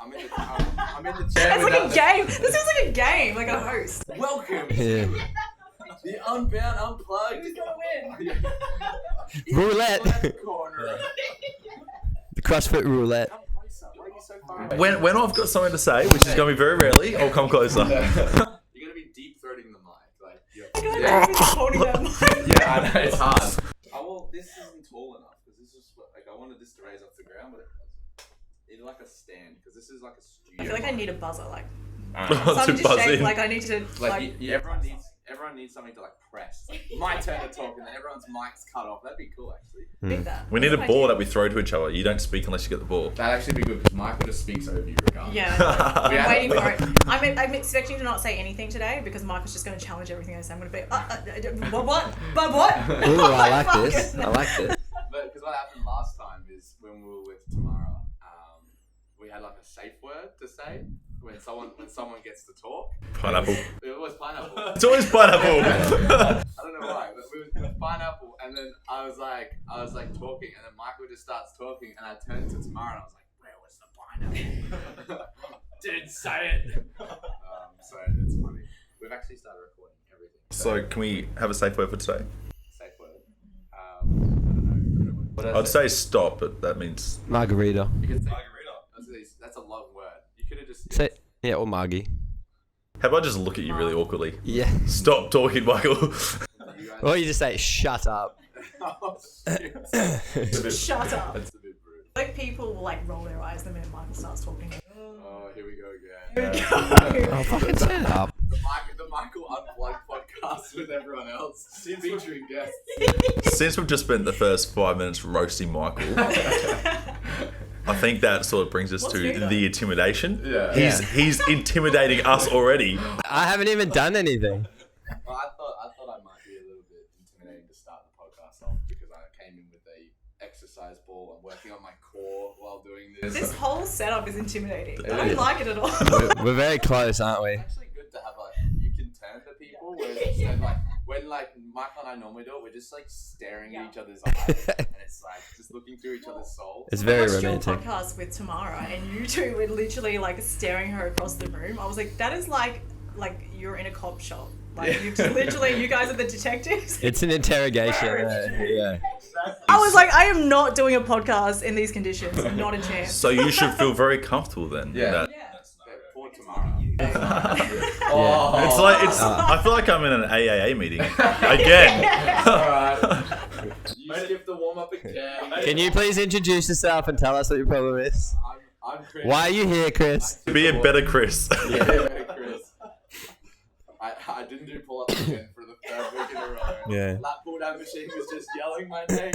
I'm in the chair. It's like a game. This is like a game, like a host. Welcome. Yeah. The Unbound Unplugged. Who's gonna win? Roulette. Left corner. The CrossFit roulette. Come closer. Why are you so far away? When I've got something to say, which is going to be very rarely, I'll come closer. You're gonna be deep throating the mic, like. I can't imagine holding that mic. Yeah, I know it's hard. Oh well, this isn't tall enough because this is like I wanted this to raise off the ground, but it's like a stand because this is like a studio. I feel like I need a buzzer, like To something to buzz shake. in. Like I need to Like everyone needs something to like press. Like, my turn to talk, and then everyone's mic's cut off. That'd be cool, actually. pick that. We need a ball that we throw to each other. You don't speak unless you get the ball. That'd actually be good because Michael just speaks over you regardless. Yeah, I know. I'm waiting for it. I'm expecting to not say anything today because Michael's just going to challenge everything I say. I'm going to be what? Ooh, I like this. I like this. But because what happened last time is when we were with Tamara, we had like a safe word to say when someone gets to talk. Pineapple. It was pineapple. It's always pineapple. I don't know why, but it was pineapple, and then I was like talking, and then Michael just starts talking, and I turned to Tamara and I was like, "Where was the pineapple?" Didn't say it. So it's funny. We've actually started recording everything. So can we have a safe word for today? Safe word. I don't know. What I'd say stop, but that means... Margarita. you could say margarita. That's a long word. You could have just Say yeah, or Margie. How about I just look at you really awkwardly? Yeah. Stop talking, Michael. you guys. Or you just say shut up. Oh, shit. It's a bit- Shut up. It's a bit rude. Like people will like roll their eyes the minute Michael starts talking. Oh, here we go again. Here we go. Oh, fucking shut up. The Michael Unplugged podcast with everyone else, featuring guests. Since we've just spent the first 5 minutes roasting Michael, I think that sort of brings us What's to new, though? the intimidation. Yeah. He's intimidating us already. I haven't even done anything. Well, I thought I might be a little bit intimidating to start the podcast off because I came in with a exercise ball and working on my core while doing this. This whole setup is intimidating. I is. don't like it at all. We're very close, aren't we? It's actually good to have you can turn to people where instead when Michael and I normally do it, we're just like staring at each other's eyes and it's like just looking through each other's souls. It's I very watched your romantic. podcast with Tamara, and you two were literally like staring her across the room. I was like, that is like you're in a cop shop. Like you just literally, you guys are the detectives. It's an interrogation. Yeah. I was like, I am not doing a podcast in these conditions. Not a chance. So you should feel very comfortable then. Yeah. That- Poor Tamara. Oh. I feel like I'm in an AAA meeting again. Alright. You skipped the warm up again. Can you please introduce yourself and tell us what your problem is? I'm Chris. Why are you here, Chris? Be a better Chris. Yeah, Chris. I didn't do pull ups again for the third week in a row. Yeah. Lat pull down machine was just yelling my name.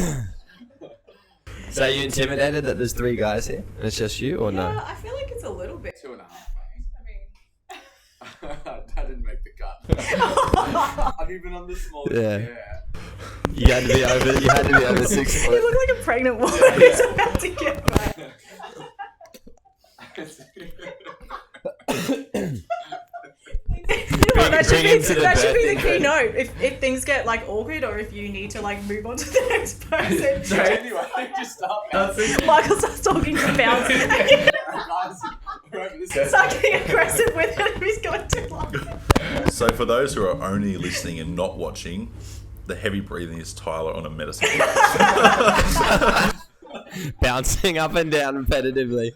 So are you intimidated that there's 3 guys here? And it's just you or Yeah, no? I feel like it's a little bit. 2.5. I mean, I didn't make the cut. I've even on the smallest Yeah. chair. You had to be over 6 you foot. look like a pregnant woman who's about to give birth. You know what, that Bring him to the should be the birthing keynote. If things get like awkward or if you need to like move on to the next person. So anyway, just start bouncing. Michael starts talking to bounce. Start getting aggressive with it if he's going too long. So for those who are only listening and not watching, the heavy breathing is Tyler on a medicine. Bouncing up and down repetitively.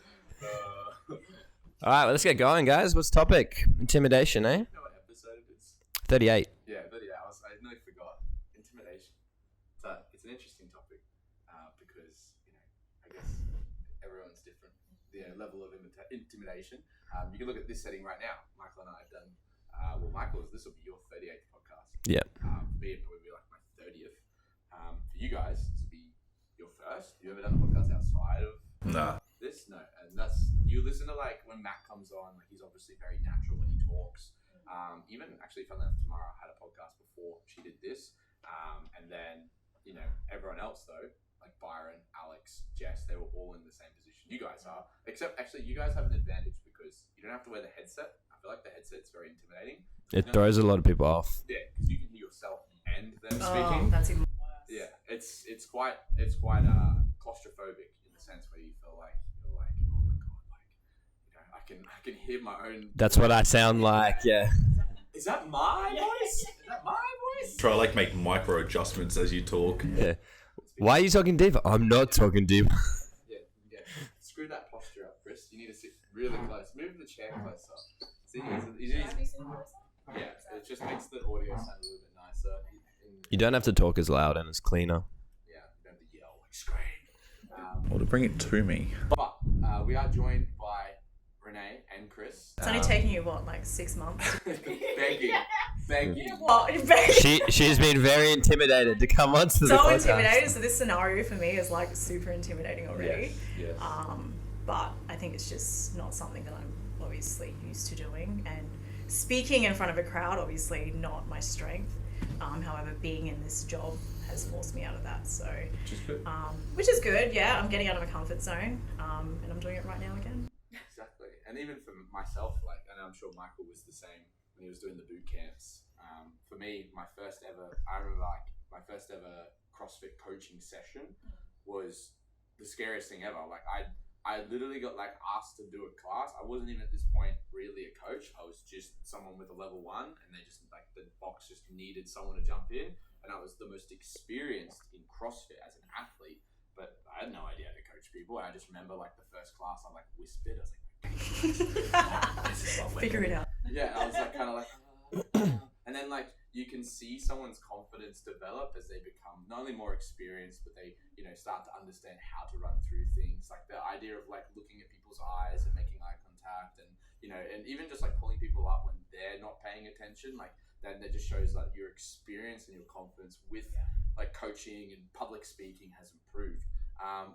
Alright, well, let's get going, guys. What's the topic? Intimidation, eh? You know what episode it is? 38. Yeah, 30 hours. I nearly forgot. Intimidation. It's an interesting topic because, I guess everyone's different. The level of intimidation. You can look at this setting right now. Michael and I have done, this will be your 38th podcast. Yep. For me, it'd probably be like my 30th. For you guys, this will be your first. Have you ever done a podcast outside of Nah. this? No. And you listen to like when Matt comes on, like he's obviously very natural when he talks. Even actually, funnily enough, Tamara had a podcast before she did this. And then, everyone else though, like Byron, Alex, Jess, they were all in the same position you guys are. Except actually, you guys have an advantage because you don't have to wear the headset. I feel like the headset's very intimidating. It throws a lot of people off. Yeah, because you can hear yourself and them Oh, speaking. that's even worse. Yeah, it's quite claustrophobic in the sense where you feel like you're like, oh my god, like I can hear my own. That's what I sound like. Yeah. Is that my voice? Is that my voice? Try like make micro adjustments as you talk. Yeah. Why are you talking deep? I'm not talking deep. Yeah. Screw that posture up, Chris. You need to sit really close. Move the chair closer. See, yeah, it just makes the audio sound a little bit nicer. You don't have to talk as loud and it's cleaner. Yeah, you don't have to yell, like scream. Or to bring it to me. But we are joined by Renee and Chris. It's only taking you, what, like 6 months? Begging. What? She's been very intimidated to come onto the So podcast. intimidated. So this scenario for me is like super intimidating already. Yes. But I think it's just not something that I'm obviously used to doing. And speaking in front of a crowd, obviously not my strength. However, being in this job has forced me out of that. So, which is good. Yeah, I'm getting out of my comfort zone, and I'm doing it right now again. Exactly. And even for myself, like, and I'm sure Michael was the same when he was doing the boot camps. For me, I remember like my first ever CrossFit coaching session was the scariest thing ever. Like I literally got like asked to do a class. I wasn't even at this point really a coach. I was just someone with a level 1, and they just like the box just needed someone to jump in. And I was the most experienced in CrossFit as an athlete, but I had no idea how to coach people. And I just remember like the first class, I like whispered. I was like, Figure it out. yeah, I was like kind of like, and then like you can see someone's confidence develop as they become not only more experienced, but they start to understand how to run through things. Like the idea of like looking at people's eyes and making eye contact, and and even just like pulling people up when they're not paying attention. Like then that just shows that your experience and your confidence with like coaching and public speaking has improved.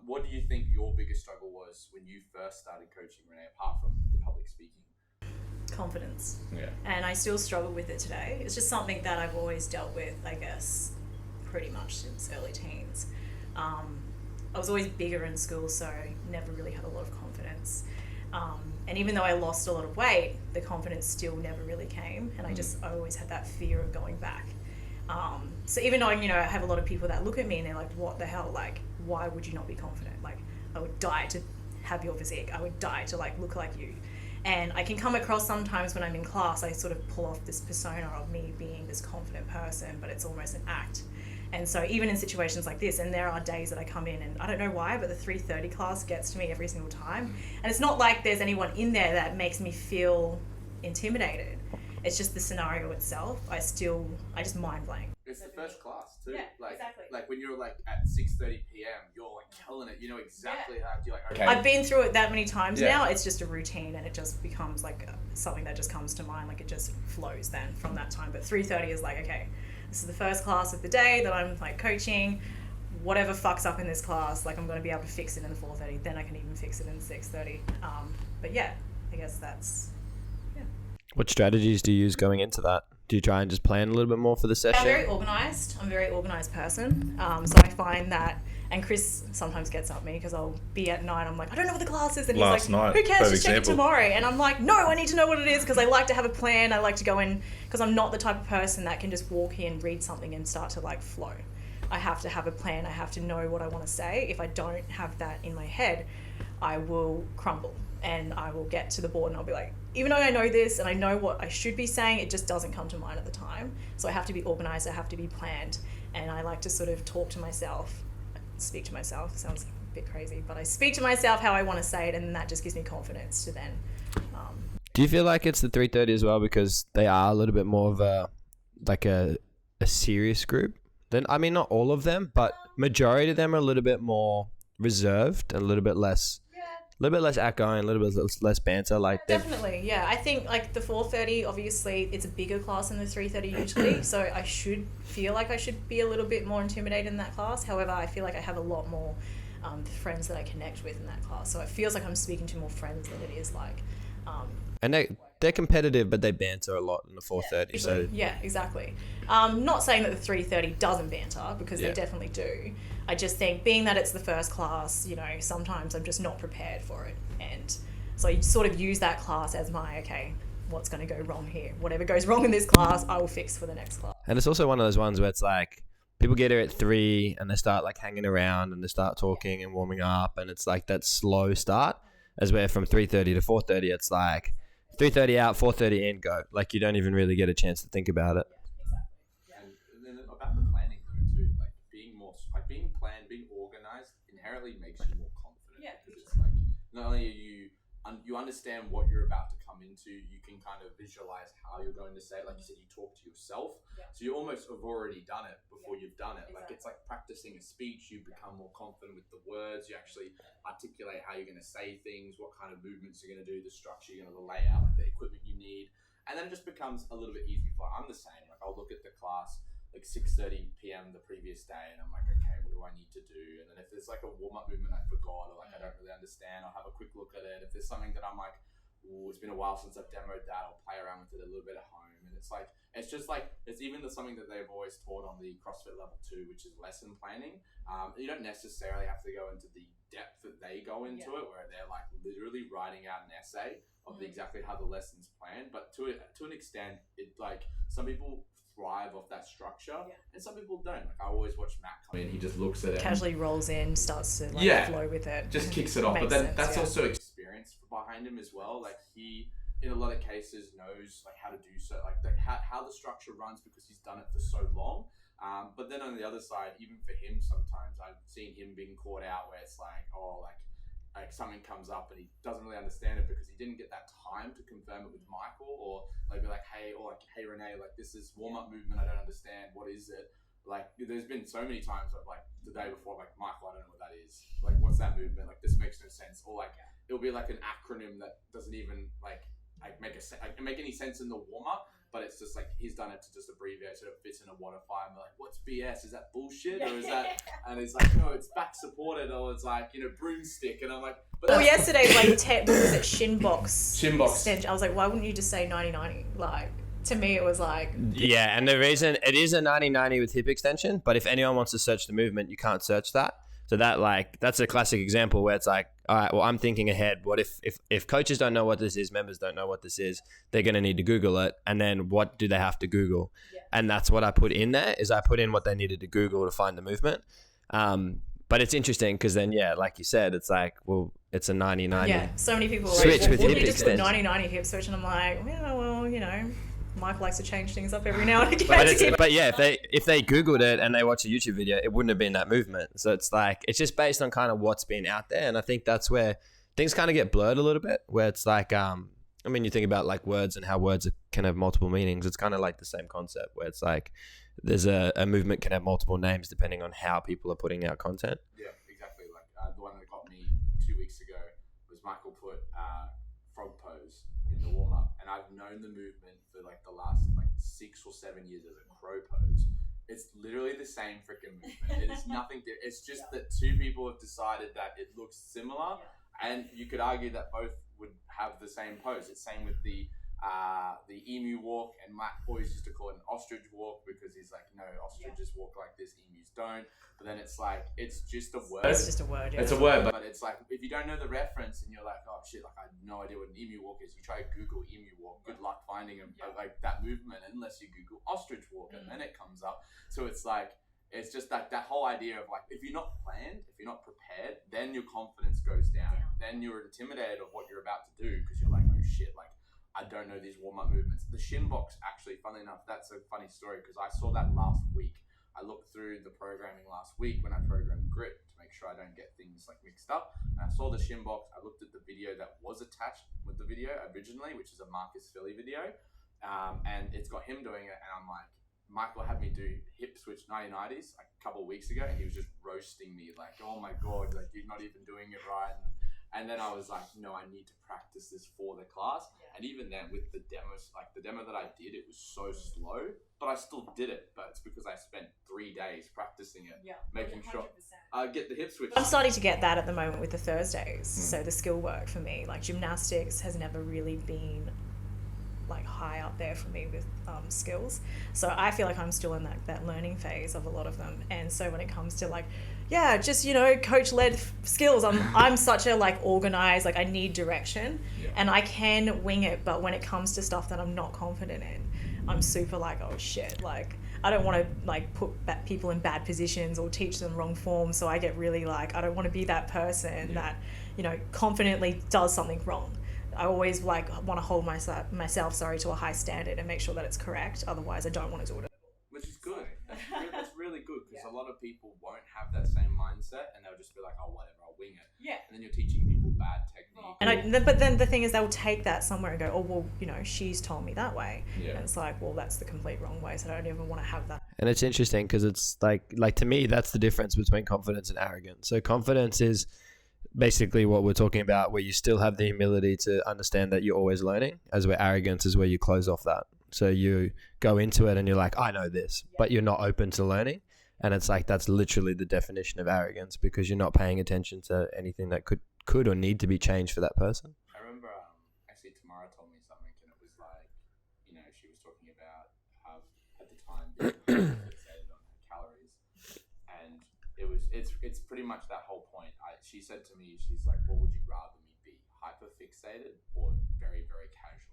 What do you think your biggest struggle was when you first started coaching, Renee, apart from the public speaking? Confidence. Yeah. And I still struggle with it today. It's just something that I've always dealt with, I guess, pretty much since early teens. I was always bigger in school, so never really had a lot of confidence. And even though I lost a lot of weight, the confidence still never really came. And I always had that fear of going back. So even though, I have a lot of people that look at me and they're like, what the hell? Like, why would you not be confident? Like, I would die to have your physique. I would die to like look like you. And I can come across sometimes when I'm in class, I sort of pull off this persona of me being this confident person, but it's almost an act. And so even in situations like this, and there are days that I come in and I don't know why, but the 3:30 class gets to me every single time. And it's not like there's anyone in there that makes me feel intimidated. It's just the scenario itself. I just mind blank. It's the first class too. Yeah, like, exactly. Like when you're like at 6:30 p.m, you're like killing it. You know exactly how you're like. Okay. I've been through it that many times Yeah. now. It's just a routine, and it just becomes like something that just comes to mind. Like it just flows then from that time. But 3:30 is like, okay, this is the first class of the day that I'm like coaching. Whatever fucks up in this class, like I'm going to be able to fix it in the 4:30. Then I can even fix it in the 6:30. But yeah, I guess that's. What strategies do you use going into that? Do you try and just plan a little bit more for the session? I'm very organised. I'm a very organised person. So I find that, and Chris sometimes gets up me because I'll be at night. I'm like, I don't know what the class is, and Last he's night, like, who cares? perfect Just check it example. tomorrow. And I'm like, no, I need to know what it is because I like to have a plan. I like to go in because I'm not the type of person that can just walk in, read something, and start to like flow. I have to have a plan. I have to know what I want to say. If I don't have that in my head, I will crumble and I will get to the board and I'll be like, even though I know this and I know what I should be saying, it just doesn't come to mind at the time. So I have to be organised, I have to be planned, and I like to sort of talk to myself, speak to myself. Sounds a bit crazy, but I speak to myself how I want to say it, and that just gives me confidence to then. Do you feel like it's the 3:30 as well because they are a little bit more of a serious group? Then I mean, not all of them, but majority of them are a little bit more reserved and a little bit less outgoing, a little bit less banter. Like Definitely, yeah. I think like the 4:30, obviously, it's a bigger class than the 3:30 usually, so I should feel like I should be a little bit more intimidated in that class. However, I feel like I have a lot more friends that I connect with in that class, so it feels like I'm speaking to more friends than it is like. and they're competitive, but they banter a lot in the 4:30. So yeah, exactly. Not saying that the 3:30 doesn't banter because they definitely do. I just think being that it's the first class, sometimes I'm just not prepared for it, and so I sort of use that class as my what's going to go wrong here? Whatever goes wrong in this class, I will fix for the next class. And it's also one of those ones where it's like people get here at 3 and they start like hanging around and they start talking and warming up, and it's like that slow start. as where from 3:30 to 4:30, it's like 3:30 out, 4:30 in, go. Like you don't even really get a chance to think about it. And then about the planning though too, like being planned, being organized inherently makes you more confident. Yeah. Because it's like not only are you understand what you're about to come into, you can kind of visualize how you're going to say it. Like you said, you talk to yourself. Yeah. So you almost have already done it before you've done it. Exactly. Like it's like practicing a speech. You become more confident with the words. You actually articulate how you're going to say things, what kind of movements you're going to do, the structure you're going to lay out, the equipment you need. And then it just becomes a little bit easier. I'm the same. Like I'll look at the class like 6:30 p.m. the previous day, and I'm like, okay, what do I need to do? And then if there's like a warm-up movement I forgot, or like I don't really understand, I'll have a quick look at it. If there's something that I'm like, ooh, it's been a while since I've demoed that, I'll play around with it a little bit at home. And it's like, it's just like, it's even something that they've always taught on the CrossFit level 2, which is lesson planning. You don't necessarily have to go into the depth that they go into it, where they're like literally writing out an essay of exactly how the lesson's planned. But to an extent, it like some people thrive off that structure, and some people don't. Like I always watch Matt come in, he just looks at it, Casually rolls in, starts to flow with it, just kicks it off. But then sense, that's also experience behind him as well. Like he, in a lot of cases, knows like how to do so, like how the structure runs because he's done it for so long. But then on the other side, even for him, sometimes I've seen him being caught out where it's like, like something comes up and he doesn't really understand it because he didn't get that time to confirm it with Michael, or like be like, hey Renee, like this is warm-up movement, I don't understand, what is it? Like there's been so many times of like the day before, like, Michael, I don't know what that is, like what's that movement, like this makes no sense, or like it'll be like an acronym that doesn't even like make any sense in the warm-up, but it's just like he's done it to just abbreviate so it fits in a water fire. And we're like, what's BS? Is that bullshit? Or is that? And it's like, no, it's back supported, or it's like, broomstick. And I'm like, well, yesterday, like, what was it, shin box? Extension. I was like, why wouldn't you just say 90-90? Like, to me, it was like. Yeah, and the reason it is a 90-90 with hip extension, but if anyone wants to search the movement, you can't search that. So that's a classic example where it's like, all right, well, I'm thinking ahead. What if coaches don't know what this is, members don't know what this is, they're going to need to Google it. And then what do they have to Google? Yeah. And that's what I put in there, is I put in what they needed to Google to find the movement. But it's interesting because then, like you said, it's like, well, it's a 90-90. Yeah, so many people are switch like, with well, hip you just put extension. 90-90 hip switch, and I'm like, yeah, well, Mike likes to change things up every now and again. But yeah, if they Googled it and they watched a YouTube video, it wouldn't have been that movement. So it's like, it's just based on kind of what's been out there. And I think that's where things kind of get blurred a little bit, where it's like, you think about like words and how words can have multiple meanings. It's kind of like the same concept where it's like, there's a movement can have multiple names depending on how people are putting out content. Yeah, exactly. Like the one that got me 2 weeks ago was Michael put frog pose in the warm up, and I've known the movement for like the last 6 or 7 years as a crow pose. It's literally the same freaking movement. It is nothing. It's just that two people have decided that it looks similar, and you could argue that both would have the same pose. It's same with the emu walk, and Matt always used to call it an ostrich walk because he's like, no, ostriches walk like this, emus don't. But then it's like, it's just a word. It's just a word, yeah. It's a word, but it's like, if you don't know the reference and you're like, oh shit, like I have no idea what an emu walk is, you try to Google emu walk, good luck finding like that movement unless you Google ostrich walk, and then it comes up. So it's like, it's just that whole idea of like, if you're not planned, if you're not prepared, then your confidence goes down. Then you're intimidated of what you're about to do because you're like, oh shit, like I don't know these warm-up movements. The shin box, actually, funnily enough, that's a funny story because I saw that last week. I looked through the programming last week when I programmed grit to make sure I don't get things like mixed up. And I saw the shin box. I looked at the video that was attached with the video originally, which is a Marcus Philly video. And it's got him doing it. And I'm like, Michael had me do hip switch 90-90s like a couple of weeks ago. And he was just roasting me like, oh my God, like you're not even doing it right. And then I was like, no, I need to practice this for the class. And even then with the demos, like the demo that I did, it was so slow, but I still did it. But it's because I spent 3 days practicing it, making 100%. Sure I get the hip switch. I'm starting to get that at the moment with the Thursdays. So the skill work for me, like gymnastics has never really been like high up there for me with skills. So I feel like I'm still in that learning phase of a lot of them. And so when it comes to like, just, coach-led skills, I'm such a like organized, like I need direction and I can wing it. But when it comes to stuff that I'm not confident in, I'm super like, oh shit, like I don't want to like put people in bad positions or teach them wrong form. So I get really like, I don't want to be that person that, you know, confidently does something wrong. I always like want to hold myself to a high standard and make sure that it's correct. Otherwise, I don't want to do it. Which is good. That's really good because a lot of people won't have that same mindset and they'll just be like, oh, whatever, I'll wing it. Yeah. And then you're teaching people bad technique. And but then the thing is, they'll take that somewhere and go, oh, well, you know, she's told me that way. Yeah. And it's like, well, that's the complete wrong way. So I don't even want to have that. And it's interesting because it's like to me, that's the difference between confidence and arrogance. So confidence is basically what we're talking about, where you still have the humility to understand that you're always learning, as where arrogance is where you close off that. So you go into it and you're like, I know this, but you're not open to learning. And it's like, that's literally the definition of arrogance, because you're not paying attention to anything that could or need to be changed for that person. I remember actually Tamara told me something, and it was like, you know, she was talking about how at the time being fixated on her calories, and it's pretty much that whole point. She said to me, she's like, what would you rather me be, hyper fixated or very, very casual?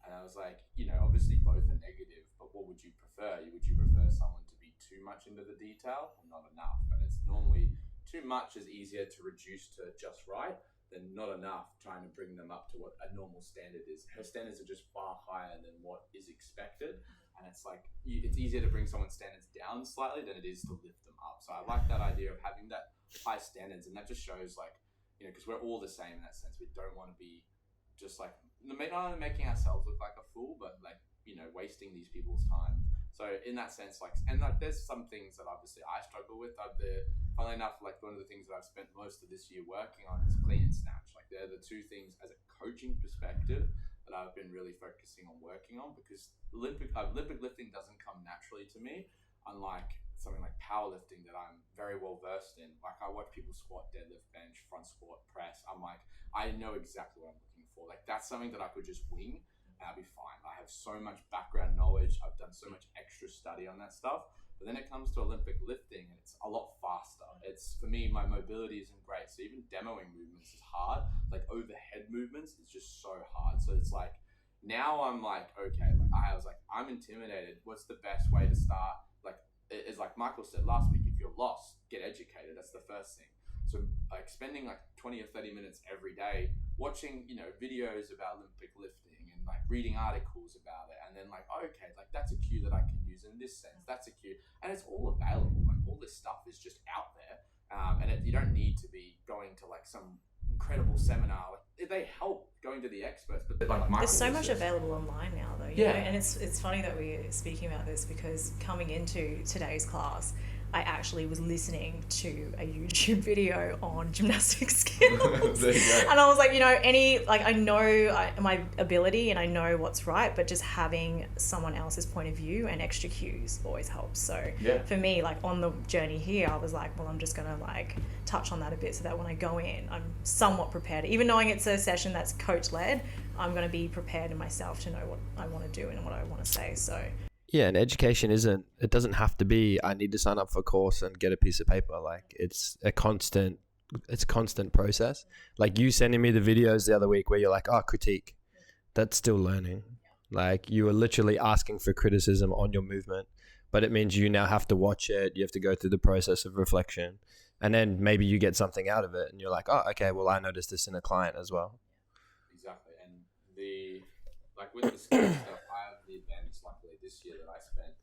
And I was like, you know, obviously both are negative, but what would you prefer? Would you prefer someone to be too much into the detail or not enough? And it's normally too much is easier to reduce to just right than not enough, trying to bring them up to what a normal standard is. Her standards are just far higher than what is expected. And it's like, it's easier to bring someone's standards down slightly than it is to lift them up. So I like that idea of having that high standards. And that just shows like, you know, because we're all the same in that sense. We don't want to be just like, not only making ourselves look like a fool, but like, you know, wasting these people's time. So in that sense, like, and like, there's some things that obviously I struggle with. Funnily enough, like one of the things that I've spent most of this year working on is clean and snatch. Like they're the two things as a coaching perspective that I've been really focusing on working on, because Olympic lifting doesn't come naturally to me, unlike something like powerlifting that I'm very well versed in. Like I watch people squat, deadlift, bench, front squat, press. I'm like, I know exactly what I'm looking for. Like that's something that I could just wing and I'll be fine. I have so much background knowledge. I've done so much extra study on that stuff. But then it comes to Olympic lifting and it's a lot faster. It's, for me, my mobility isn't great. So even demoing movements is hard. Like overhead movements is just so hard. So it's like, now I'm like, okay, like I was like, I'm intimidated. What's the best way to start? Like, it's like Michael said last week, if you're lost, get educated. That's the first thing. So like spending like 20 or 30 minutes every day watching, you know, videos about Olympic lifting and like reading articles about it. And then like, okay, like that's a cue that I can use in this sense. That's a cue. And it's all available. Like all this stuff is just out there. You don't need to be going to like some incredible seminar. Like, they help going to the experts, but like there's so much available online now though. You know? And it's funny that we're speaking about this, because coming into today's class, I actually was listening to a YouTube video on gymnastic skills. And I was like, you know, I know my ability and I know what's right, but just having someone else's point of view and extra cues always helps. So for me, like on the journey here, I was like, well, I'm just going to like touch on that a bit so that when I go in, I'm somewhat prepared. Even knowing it's a session that's coach led, I'm going to be prepared in myself to know what I want to do and what I want to say. So yeah, and education it doesn't have to be, I need to sign up for a course and get a piece of paper. Like it's a constant process. Like you sending me the videos the other week where you're like, oh, critique, that's still learning. Like you are literally asking for criticism on your movement, but it means you now have to watch it. You have to go through the process of reflection, and then maybe you get something out of it and you're like, oh, okay, well, I noticed this in a client as well. Exactly. And with the skill stuff, I have the advantage, luckily, this year that I spent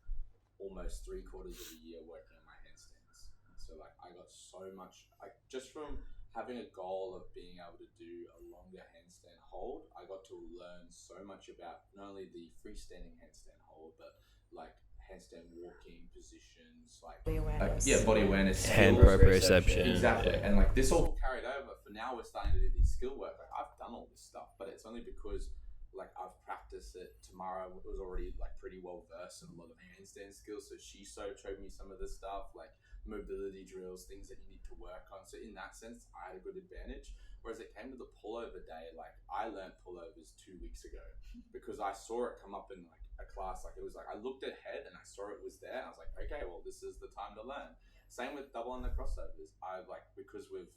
almost 3/4 of the year working on my handstands. So like I got so much, like just from having a goal of being able to do a longer handstand hold, I got to learn so much about not only the freestanding handstand hold, but like handstand walking positions, like body awareness. Body awareness, hand skills, proprioception. Exactly. Yeah. And like this all carried over. For now, we're starting to do these skill work. Like I've done all this stuff, but it's only because like I've practiced it. Tamara was already like pretty well versed in a lot of handstand skills, so she showed me some of this stuff, like mobility drills, things that you need to work on. So in that sense, I had a good advantage. Whereas it came to the pullover day, like I learned pullovers 2 weeks ago because I saw it come up in like a class. Like it was like I looked ahead and I saw it was there. And I was like, okay, well this is the time to learn. Same with double under crossovers. I've like, because we've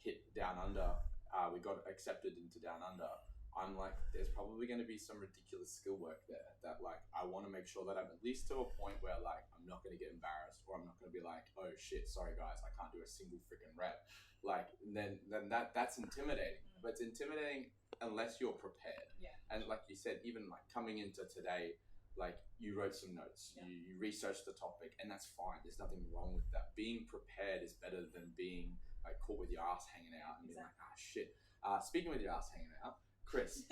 hit down under, we got accepted into down under. I'm like, there's probably going to be some ridiculous skill work there that like I want to make sure that I'm at least to a point where like I'm not going to get embarrassed, or I'm not going to be like, oh shit, sorry guys, I can't do a single freaking rep. Like then that's intimidating. But it's intimidating unless you're prepared. Yeah. And like you said, even like coming into today, like you wrote some notes, you researched the topic, and that's fine. There's nothing wrong with that. Being prepared is better than being like caught with your ass hanging out and being like, ah shit. Speaking with your ass hanging out, Chris,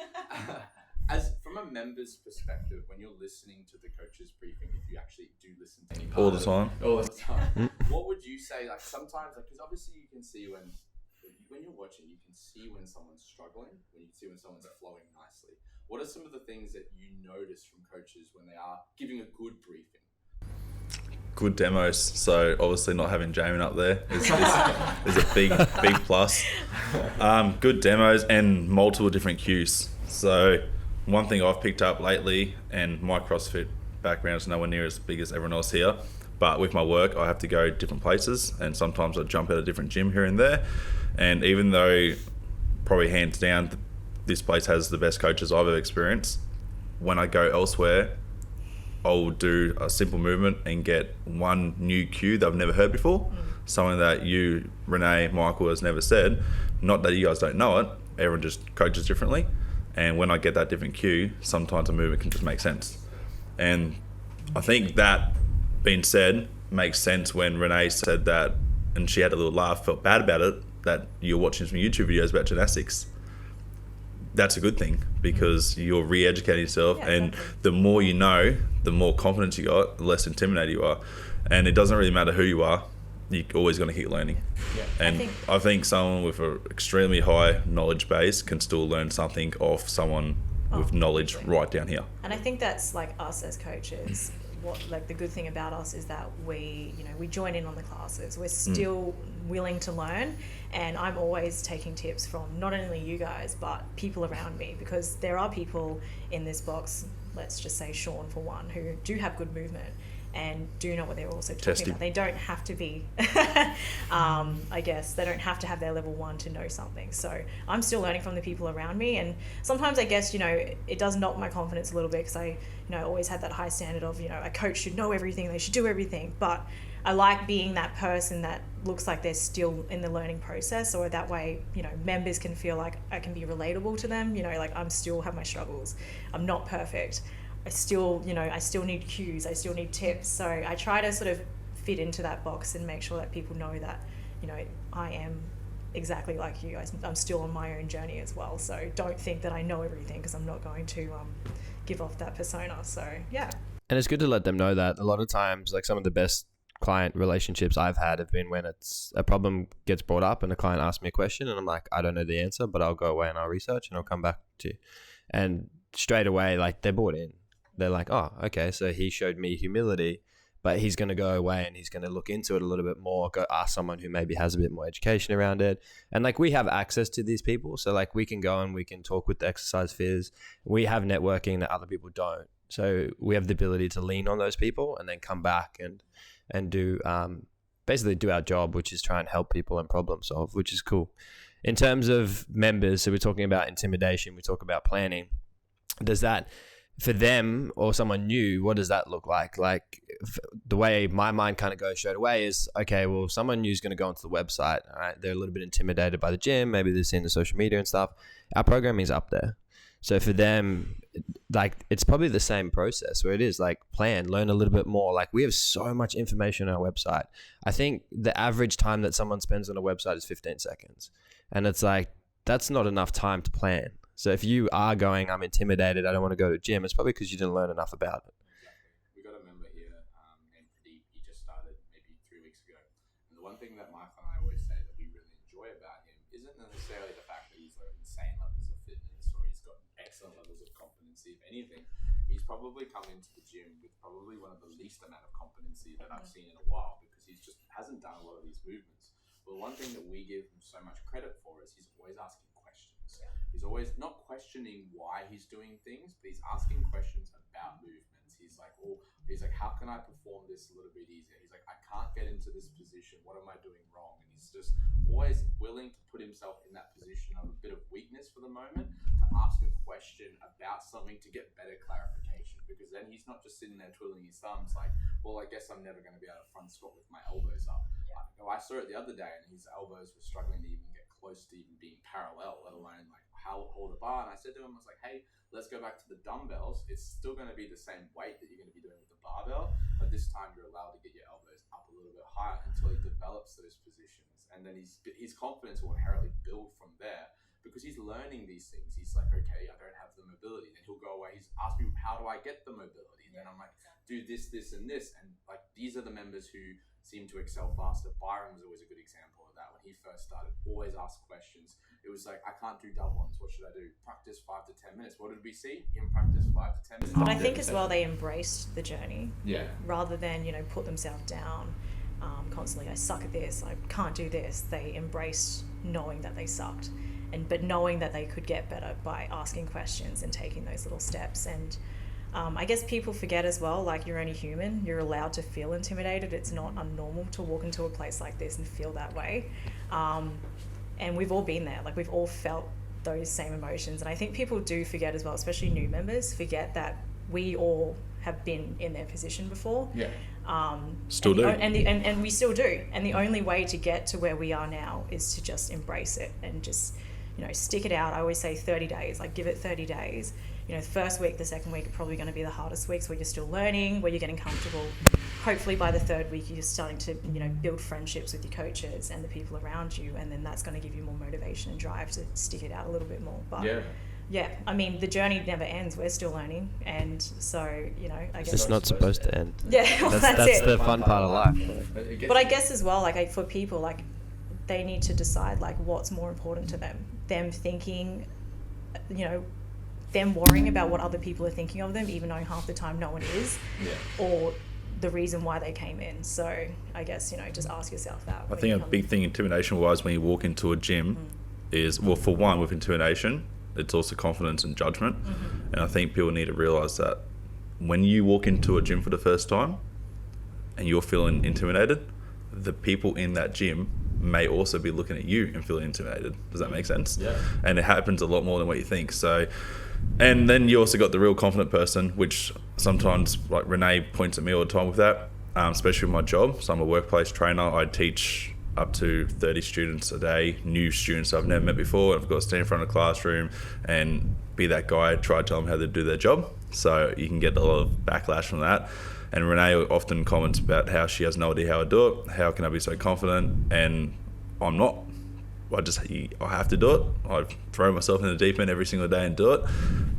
as from a member's perspective, when you're listening to the coach's briefing, if you actually do listen to any part All the time. what would you say? Like sometimes, like because obviously you can see when you're watching, you can see when someone's struggling, when you can see when someone's flowing nicely. What are some of the things that you notice from coaches when they are giving a good briefing? Good demos. So obviously not having Jamin up there is a big plus. Good demos and multiple different cues. So one thing I've picked up lately, and my CrossFit background is nowhere near as big as everyone else here, but with my work I have to go different places, and sometimes I jump at a different gym here and there. And even though probably hands down this place has the best coaches I've ever experienced, when I go elsewhere I'll do a simple movement and get one new cue that I've never heard before, something that you, Renee, Michael has never said. Not that you guys don't know it, everyone just coaches differently. And when I get that different cue, sometimes a movement can just make sense. And I think that being said makes sense when Renee said that, and she had a little laugh, felt bad about it, that you're watching some YouTube videos about gymnastics. That's a good thing because you're re-educating yourself, and the more you know, the more confidence you got, the less intimidated you are. And it doesn't really matter who you are, you're always going to keep learning. And I think someone with an extremely high knowledge base can still learn something off someone with knowledge right down here. And I think that's like us as coaches. What like the good thing about us is that we join in on the classes. We're still willing to learn, and I'm always taking tips from not only you guys but people around me, because there are people in this box, let's just say Sean for one, who do have good movement and do know what they're also talking about. They don't have to be I guess they don't have to have their level 1 to know something. So I'm still learning from the people around me, and sometimes I guess it does knock my confidence a little bit, because I always had that high standard of a coach should know everything, they should do everything. But I like being that person that looks like they're still in the learning process, or that way members can feel like I can be relatable to them. Like I'm still have my struggles, I'm not perfect, I still need cues, I still need tips. So I try to sort of fit into that box and make sure that people know that, I am exactly like you. I'm still on my own journey as well. So don't think that I know everything, because I'm not going to give off that persona. So yeah. And it's good to let them know that. A lot of times, like some of the best client relationships I've had have been when it's a problem gets brought up and a client asks me a question and I'm like, I don't know the answer, but I'll go away and I'll research and I'll come back to you. And straight away, like they're bought in. They're like, oh, okay, so he showed me humility, but he's going to go away and he's going to look into it a little bit more, go ask someone who maybe has a bit more education around it. And like we have access to these people. So like we can go and we can talk with the exercise phys. We have networking that other people don't. So we have the ability to lean on those people and then come back and do basically do our job, which is try and help people and problem solve, which is cool. In terms of members, so we're talking about intimidation, we talk about planning. Does that, for them or someone new, what does that look like? Like the way my mind kind of goes straight away is, okay, well, someone new is going to go onto the website. All right, they're a little bit intimidated by the gym. Maybe they've seen the social media and stuff. Our programming is up there. So for them, like it's probably the same process where it is like plan, learn a little bit more. Like we have so much information on our website. I think the average time that someone spends on a website is 15 seconds. And it's like, that's not enough time to plan. So if you are going, I'm intimidated, I don't want to go to a gym, it's probably because you didn't learn enough about it. Exactly. We got a member here named Pradeep. He just started maybe 3 weeks ago. And the one thing that Michael and I always say that we really enjoy about him isn't necessarily the fact that he's got insane levels of fitness or he's got excellent levels of competency. If anything, he's probably come into the gym with probably one of the least amount of competency that I've seen in a while, because he's just hasn't done a lot of these movements. But one thing that we give him so much credit for is he's always asking questions. He's always not questioning why he's doing things, but he's asking questions about movements. He's like, how can I perform this a little bit easier? He's like, I can't get into this position. What am I doing wrong? And he's just always willing to put himself in that position of a bit of weakness for the moment to ask a question about something to get better clarification, because then he's not just sitting there twiddling his thumbs like, well, I guess I'm never going to be able to front squat with my elbows up. I saw it the other day, and his elbows were struggling to even get close to even being parallel, let alone like how hold a bar. And I said to him, I was like, hey, let's go back to the dumbbells. It's still going to be the same weight that you're going to be doing with the barbell, but this time you're allowed to get your elbows up a little bit higher until he develops those positions. And then his confidence will inherently build from there, because he's learning these things. He's like, okay, I don't have the mobility. Then he'll go away. He's asked me, how do I get the mobility? And then I'm like, do this, this, and this. And like, these are the members who seem to excel faster. Byron was always a good example of that. When he first started, always ask questions. It was like, I can't do double ones. What should I do? Practice 5 to 10 minutes. What did we see? Him practice 5 to 10 minutes. But I think as well, they embraced the journey. Yeah. Rather than, put themselves down constantly. I suck at this. I can't do this. They embraced knowing that they sucked, but knowing that they could get better by asking questions and taking those little steps. And I guess people forget as well, like, you're only human. You're allowed to feel intimidated. It's not unnormal to walk into a place like this and feel that way. And we've all been there. Like, we've all felt those same emotions. And I think people do forget as well, especially new members, forget that we all have been in their position before. Yeah. Still do. And we still do. And the only way to get to where we are now is to just embrace it and just, stick it out. I always say 30 days, like, give it 30 days. The first week, the second week are probably going to be the hardest weeks, where you're still learning, where you're getting comfortable. Hopefully by the third week, you're starting to, build friendships with your coaches and the people around you. And then that's going to give you more motivation and drive to stick it out a little bit more. But yeah, I mean, the journey never ends. We're still learning. And so, I guess It's not supposed to end. Yeah, well, that's it. the fun part of life. But I guess as well, like, for people, like, they need to decide, like, what's more important to them. Them thinking, them worrying about what other people are thinking of them, even though half the time no one is, or the reason why they came in. So I guess, just ask yourself that. I think a big thing intimidation-wise when you walk into a gym is, well, for one, with intimidation, it's also confidence and judgment. And I think people need to realise that when you walk into a gym for the first time and you're feeling intimidated, the people in that gym may also be looking at you and feeling intimidated. Does that make sense? Yeah. And it happens a lot more than what you think. So, and then you also got the real confident person, which sometimes, like, Renee points at me all the time with that, especially with my job. So I'm a workplace trainer. I teach up to 30 students a day, new students I've never met before. I've got to stand in front of a classroom and be that guy, try to tell them how to do their job. So you can get a lot of backlash from that. And Renee often comments about how she has no idea how I do it. How can I be so confident? And I'm not. I have to do it. I throw myself in the deep end every single day and do it.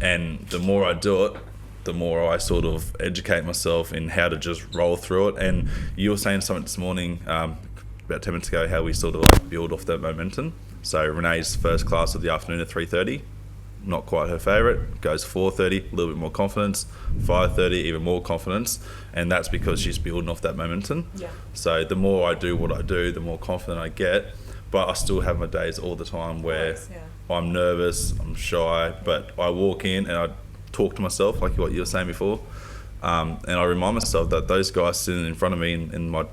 And the more I do it, the more I sort of educate myself in how to just roll through it. And you were saying something this morning, about 10 minutes ago, how we sort of like build off that momentum. So Renee's first class of the afternoon at 3:30, not quite her favourite, goes 4:30, a little bit more confidence, 5:30, even more confidence, and that's because she's building off that momentum. Yeah. So the more I do what I do, the more confident I get, but I still have my days all the time where I'm nervous, I'm shy, but I walk in and I talk to myself, like what you were saying before, and I remind myself that those guys sitting in front of me in my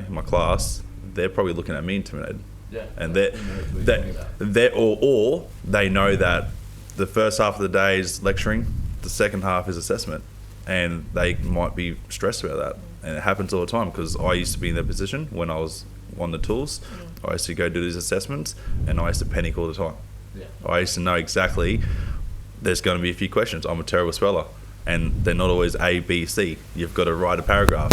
my class, they're probably looking at me intimidated. Yeah. And they're or they know that the first half of the day is lecturing, the second half is assessment, and they might be stressed about that. And it happens all the time, because I used to be in that position when I was on the tools. I used to go do these assessments and I used to panic all the time. Yeah. I used to know exactly there's going to be a few questions. I'm a terrible speller, and they're not always A, B, C. You've got to write a paragraph,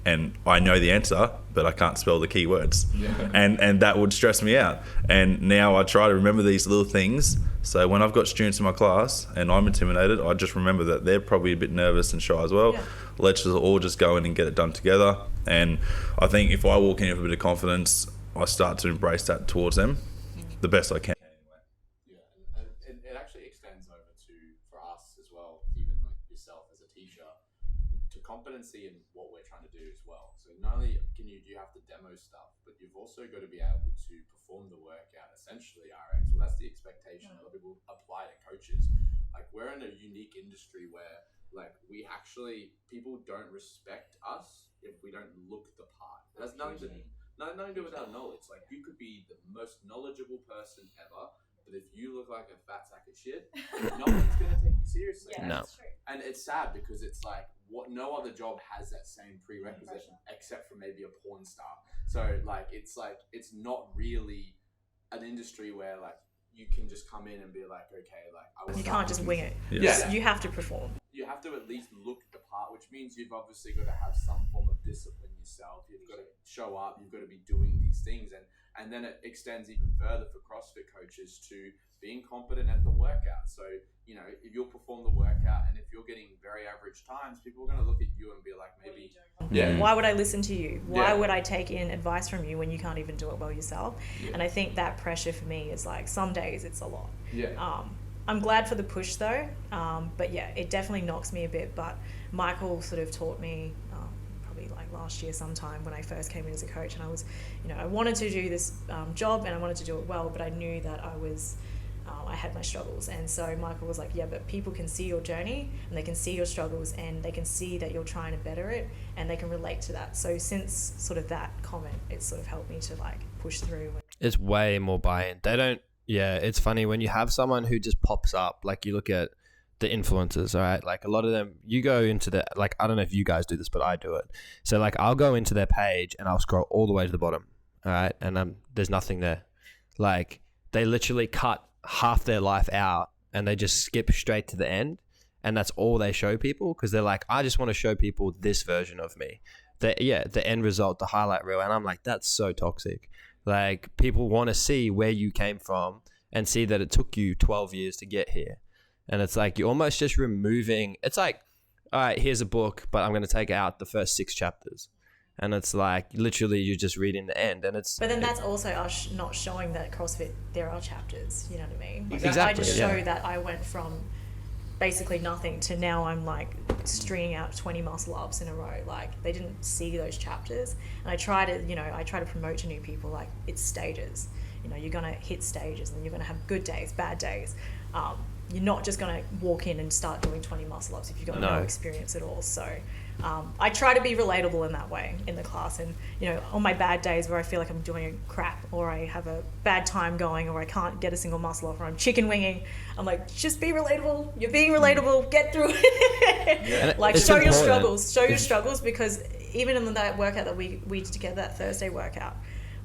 and I know the answer, but I can't spell the key words. Yeah. And that would stress me out. And now I try to remember these little things. So when I've got students in my class and I'm intimidated, I just remember that they're probably a bit nervous and shy as well. Yeah. Let's just all just go in and get it done together. And I think if I walk in with a bit of confidence, I start to embrace that towards them the best I can. Yeah, and it actually extends over to, for us as well, even like yourself as a teacher, to competency in what we're trying to do as well. So not only do you have to demo stuff, but you've also got to be able to perform the workout, essentially RX. Well, that's the expectation. A lot of people apply to coaches. Like, we're in a unique industry where, like, people don't respect us if we don't look the part. It has nothing to do with our knowledge. Like, you could be the most knowledgeable person ever, But if you look like a fat sack of shit, no one's gonna take you seriously. Yeah, No. that's true. And it's sad because it's like no other job has that same prerequisite except for maybe a porn star. So like it's not really an industry where like you can just come in and be like, okay, like You can't just wing it. Yeah. You have to perform. You have to at least look the part, which means you've obviously got to have some form of discipline yourself. You've got to show up. You've got to be doing these things, and then it extends even further for CrossFit coaches to being competent at the workout. So you know, if you'll perform the workout, and if you're getting very average times, people are going to look at you and be like, maybe. Yeah. Why would I listen to you? Why Yeah. would I take in advice from you when you can't even do it well yourself? Yeah. And I think that pressure for me is like some days it's a lot. Yeah. I'm glad for the push though, but yeah, it definitely knocks me a bit. But Michael sort of taught me probably like last year sometime when I first came in as a coach, and I was, you know, I wanted to do this job and I wanted to do it well, but I knew that I had my struggles. And so Michael was like, yeah, but people can see your journey and they can see your struggles and they can see that you're trying to better it and they can relate to that. So since sort of that comment, it's sort of helped me to like push through. It's way more buy-in. They don't. Yeah, it's funny when you have someone who just pops up. Like you look at the influencers, all right? Like a lot of them, you go into the, like, I don't know if you guys do this, but I do it. So like I'll go into their page and I'll scroll all the way to the bottom, all right? And there's nothing there. Like they literally cut half their life out and they just skip straight to the end. And that's all they show people because they're like, I just want to show people this version of me. The end result, the highlight reel. And I'm like, that's so toxic. Like people want to see where you came from and see that it took you 12 years to get here. And it's like, you're almost just removing, it's like, all right, here's a book, but I'm going to take out the first 6 chapters. And it's like, literally you're just reading the end and it's. But then that's also us not showing that CrossFit, there are chapters, you know what I mean? Like, Exactly, I just show yeah. that I went from basically nothing to now I'm like stringing out 20 muscle ups in a row. Like they didn't see those chapters. And I try to promote to new people, like it's stages. You know, you're going to hit stages and you're going to have good days, bad days. You're not just going to walk in and start doing 20 muscle ups if you've got no experience at all. So I try to be relatable in that way in the class. And, you know, on my bad days where I feel like I'm doing crap or I have a bad time going or I can't get a single muscle off or I'm chicken winging, I'm like, just be relatable. You're being relatable. Get through it. Yeah. Like It's show your important. struggles. Show your struggles because even in that workout that we did together, that Thursday workout,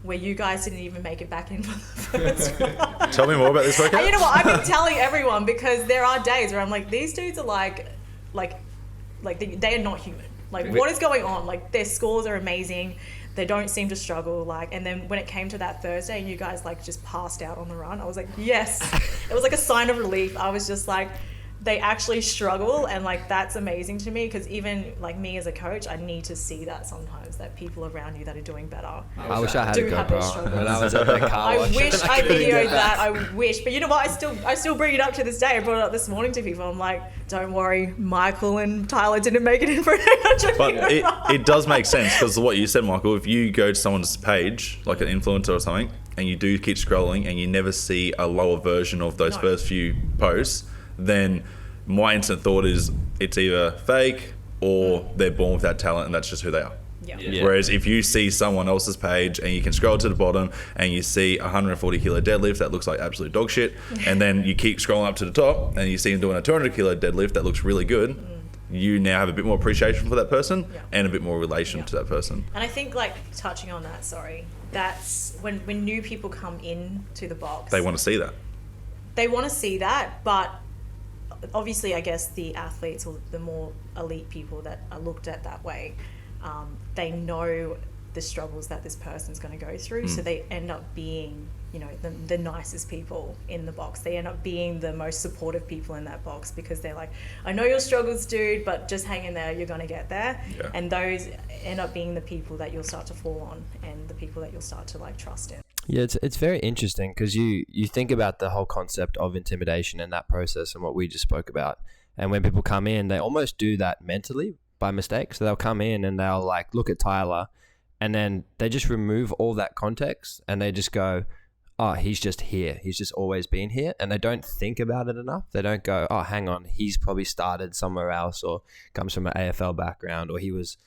where you guys didn't even make it back in for the first one. Tell me more about this workout. And you know what? I've been telling everyone because there are days where I'm like, these dudes are like they are not human. Like, what is going on? Like, their scores are amazing. They don't seem to struggle. Like, and then when it came to that Thursday and you guys like just passed out on the run, I was like, yes. It was like a sign of relief. I was just like, they actually struggle, and like that's amazing to me because even like me as a coach, I need to see that sometimes, that people around you that are doing better. I wish I had a Do have those GoPro struggles. when I was at the car I wash. wish I couldn't videoed get that. I wish, but you know what? I still bring it up to this day. I brought it up this morning to people. I'm like, don't worry, Michael and Tyler didn't make it in for it. But it does make sense because of what you said, Michael. If you go to someone's page, like an influencer or something, and you do keep scrolling and you never see a lower version of those first few posts, then my instant thought is it's either fake or they're born with that talent and that's just who they are. Yeah. Whereas if you see someone else's page and you can scroll to the bottom and you see a 140 kilo deadlift that looks like absolute dog shit, and then you keep scrolling up to the top and you see him doing a 200 kilo deadlift that looks really good, you now have a bit more appreciation for that person and a bit more relation to that person. And I think like touching on that, that's when new people come in to the box. They want to see that. They want to see that, but obviously I guess the athletes or the more elite people that are looked at that way, they know the struggles that this person's going to go through, so they end up being, you know, the nicest people in the box. They end up being the most supportive people in that box because they're like, I know your struggles, dude, but just hang in there, you're going to get there. Yeah. And those end up being the people that you'll start to fall on and the people that you'll start to like trust in. Yeah, it's very interesting because you think about the whole concept of intimidation and that process and what we just spoke about. And when people come in, they almost do that mentally by mistake. So they'll come in and they'll like look at Tyler and then they just remove all that context and they just go, oh, he's just here. He's just always been here. And they don't think about it enough. They don't go, oh, hang on, he's probably started somewhere else or comes from an AFL background or he was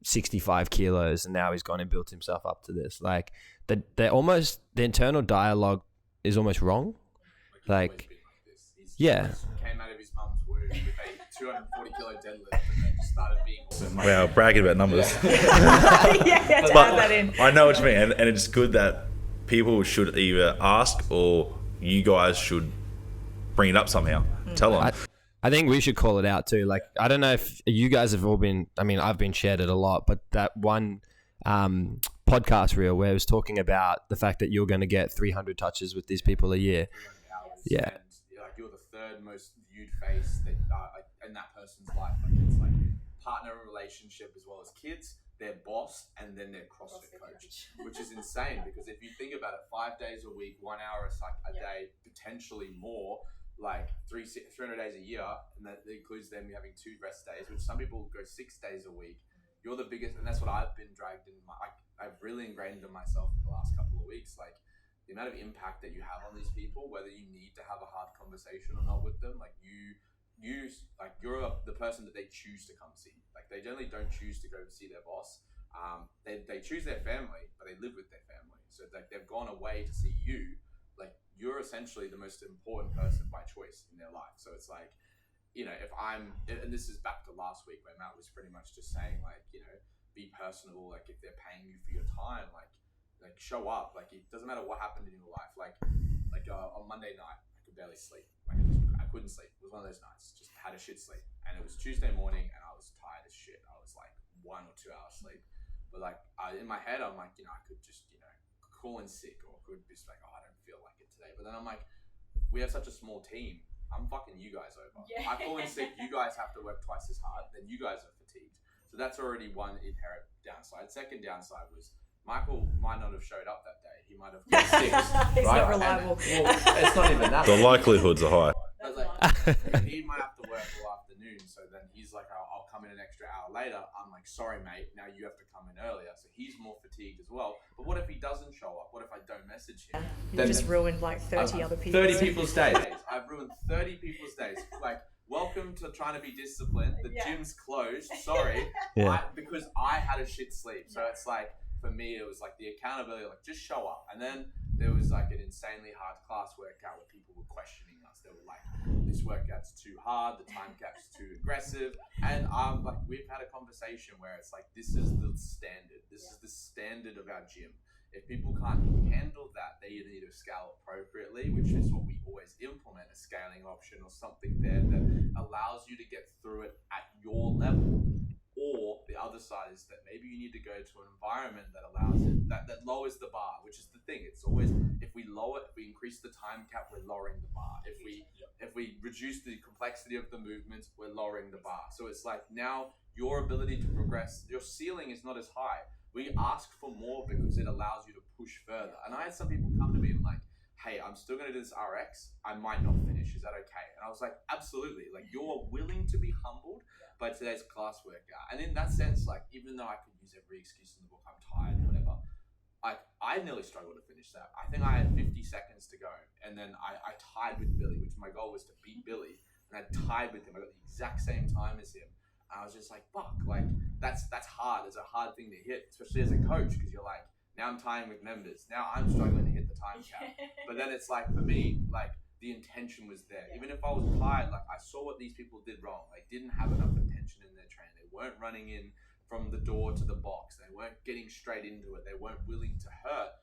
65 kilos and now he's gone and built himself up to this. Like, the internal dialogue is almost wrong. Like, always been like this. He's yeah. just came out of his mum's womb with a 240 kilo deadlift and then just started being awesome. Wow, bragging about numbers. yeah, to add that in. I know what you mean, and it's good that people should either ask or you guys should bring it up somehow. Tell them. I think we should call it out too. Like, I don't know if you guys have all been, I mean, I've been shared it a lot, but that one podcast reel where it was talking about the fact that you're going to get 300 touches with these people a year. Yeah. And like, you're the third most viewed face that in that person's life. Like, it's like partner relationship as well as kids, their boss, and then their CrossFit coach, which is insane because if you think about it, 5 days a week, 1 hour a day, potentially more, like 300 days a year, and that includes them having 2 rest days, which some people go 6 days a week. You're the biggest, and that's what I've been dragged in. I've really ingrained in myself in the last couple of weeks, like the amount of impact that you have on these people, whether you need to have a hard conversation or not with them, like you're the person that they choose to come see. Like, they generally don't choose to go see their boss. They choose their family, but they live with their family. So like, they've gone away to see you. Like, you're essentially the most important person by choice in their life. So it's like, you know, and this is back to last week where Matt was pretty much just saying, like, you know, be personable. Like, if they're paying you for your time, like show up. Like, it doesn't matter what happened in your life. Like on Monday night, I could barely sleep. Like, I couldn't sleep. It was one of those nights. Just had a shit sleep. And it was Tuesday morning, and I was tired as shit. I was like 1 or 2 hours sleep. But like, in my head, I'm like, you know, I could just, you know, call in sick, or could just like, oh, I don't feel like it today. But then I'm like, we have such a small team. I'm fucking you guys over. Yeah. I call in sick. You guys have to work twice as hard. Then you guys are fatigued. So that's already one inherent downside. Second downside was Michael might not have showed up that day. He might have got 6. He's right? not reliable. It's not even that. The likelihoods are high. I was like, he might have to work all afternoon. So then he's like, I'll come in an extra hour later. I'm like, sorry, mate. Now you have to come in earlier. So he's more fatigued as well. But what if he doesn't show up? What if I don't message him? You just ruined like 30 other people. 30 people's days. I've ruined 30 people's days. Like, welcome to trying to be disciplined. The gym's closed. Sorry. Because I had a shit sleep. So it's like, for me, it was like the accountability, like, just show up. And then there was like an insanely hard class workout where people were questioning us. They were like, this workout's too hard, the time cap's too aggressive. And like, we've had a conversation where it's like, this is the standard. This is the standard of our gym. If people can't handle that, they either need to scale appropriately, which is what we always implement, a scaling option or something there that allows you to get through it at your level. Or the other side is that maybe you need to go to an environment that allows it, that lowers the bar, which is the thing. It's always, if we increase the time cap, we're lowering the bar. If we reduce the complexity of the movements, we're lowering the bar. So it's like, now your ability to progress, your ceiling is not as high. We ask for more because it allows you to push further. And I had some people come to me and like, hey, I'm still going to do this RX. I might not finish. Is that okay? And I was like, absolutely. Like, you're willing to be humbled by today's class workout. And in that sense, like, even though I could use every excuse in the book, I'm tired, whatever, I nearly struggled to finish that. I think I had 50 seconds to go. And then I tied with Billy, which my goal was to beat Billy. And I tied with him. I got the exact same time as him. And I was just like, fuck, like, that's hard. It's a hard thing to hit, especially as a coach, because you're like, now I'm tying with members. Now I'm struggling to hit the time cap. But then it's like, for me, like, the intention was there. Even if I was tired, like, I saw what these people did wrong. They didn't have enough attention in their training. They weren't running in from the door to the box. They weren't getting straight into it. They weren't willing to hurt.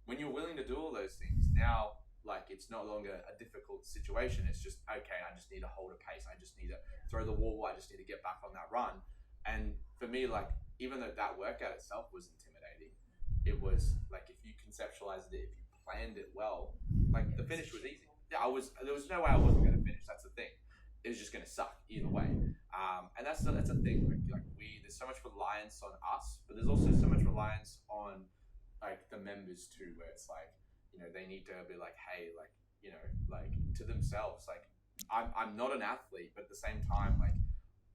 When you're willing to do all those things, now, like, it's no longer a difficult situation. It's just, okay, I just need to hold a pace. I just need to throw the wall. I just need to get back on that run. And for me, like, even though that workout itself was intimidating, it was like, if you conceptualized it, if you planned it well, like, the finish was easy. Yeah, there was no way I wasn't going to finish. That's the thing. It was just going to suck either way. And that's a thing. Like there's so much reliance on us, but there's also so much reliance on like the members too, where it's like, you know, they need to be like, hey, like, you know, like to themselves, like, I'm not an athlete, but at the same time, like,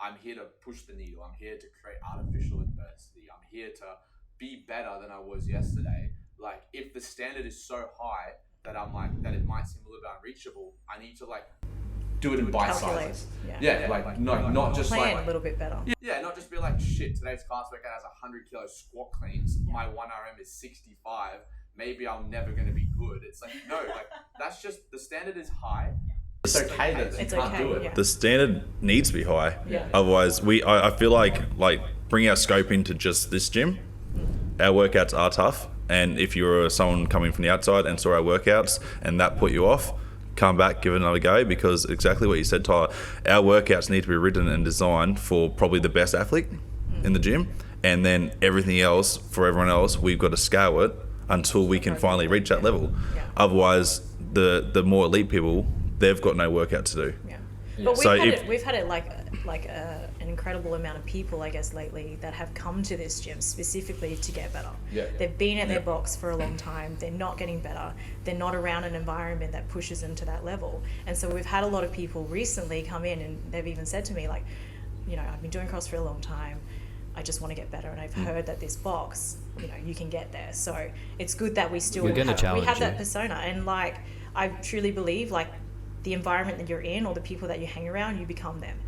I'm here to push the needle. I'm here to create artificial adversity. I'm here to be better than I was yesterday. Like, if the standard is so high that I'm like, that it might seem a little bit unreachable, I need to like do it in bite sizes. Yeah, like not just plan like a little bit better. Yeah, not just be like, shit, today's class workout has 100 kilo squat cleans. My 1RM is 65. maybe I'm never going to be good. It's like, no, like that's just, the standard is high. It's okay that you can't do it. Yeah. The standard needs to be high. Yeah. Otherwise, I feel like bring our scope into just this gym. Our workouts are tough, and if you're someone coming from the outside and saw our workouts and that put you off, come back, give it another go, because exactly what you said, Tyler, our workouts need to be written and designed for probably the best athlete in the gym, and then everything else, for everyone else, we've got to scale it until we can finally reach that level. Yeah. Otherwise, the more elite people, they've got no workout to do. Yeah. But So we've had it like an incredible amount of people, I guess, lately that have come to this gym specifically to get better. Yeah. They've been at their box for a long time. They're not getting better. They're not around an environment that pushes them to that level. And so we've had a lot of people recently come in, and they've even said to me, like, you know, I've been doing CrossFit for a long time. I just want to get better, and I've heard that this box, you know, you can get there. So it's good that we still We're gonna have challenge that you. persona. And like, I truly believe, like, the environment that you're in or the people that you hang around, you become them.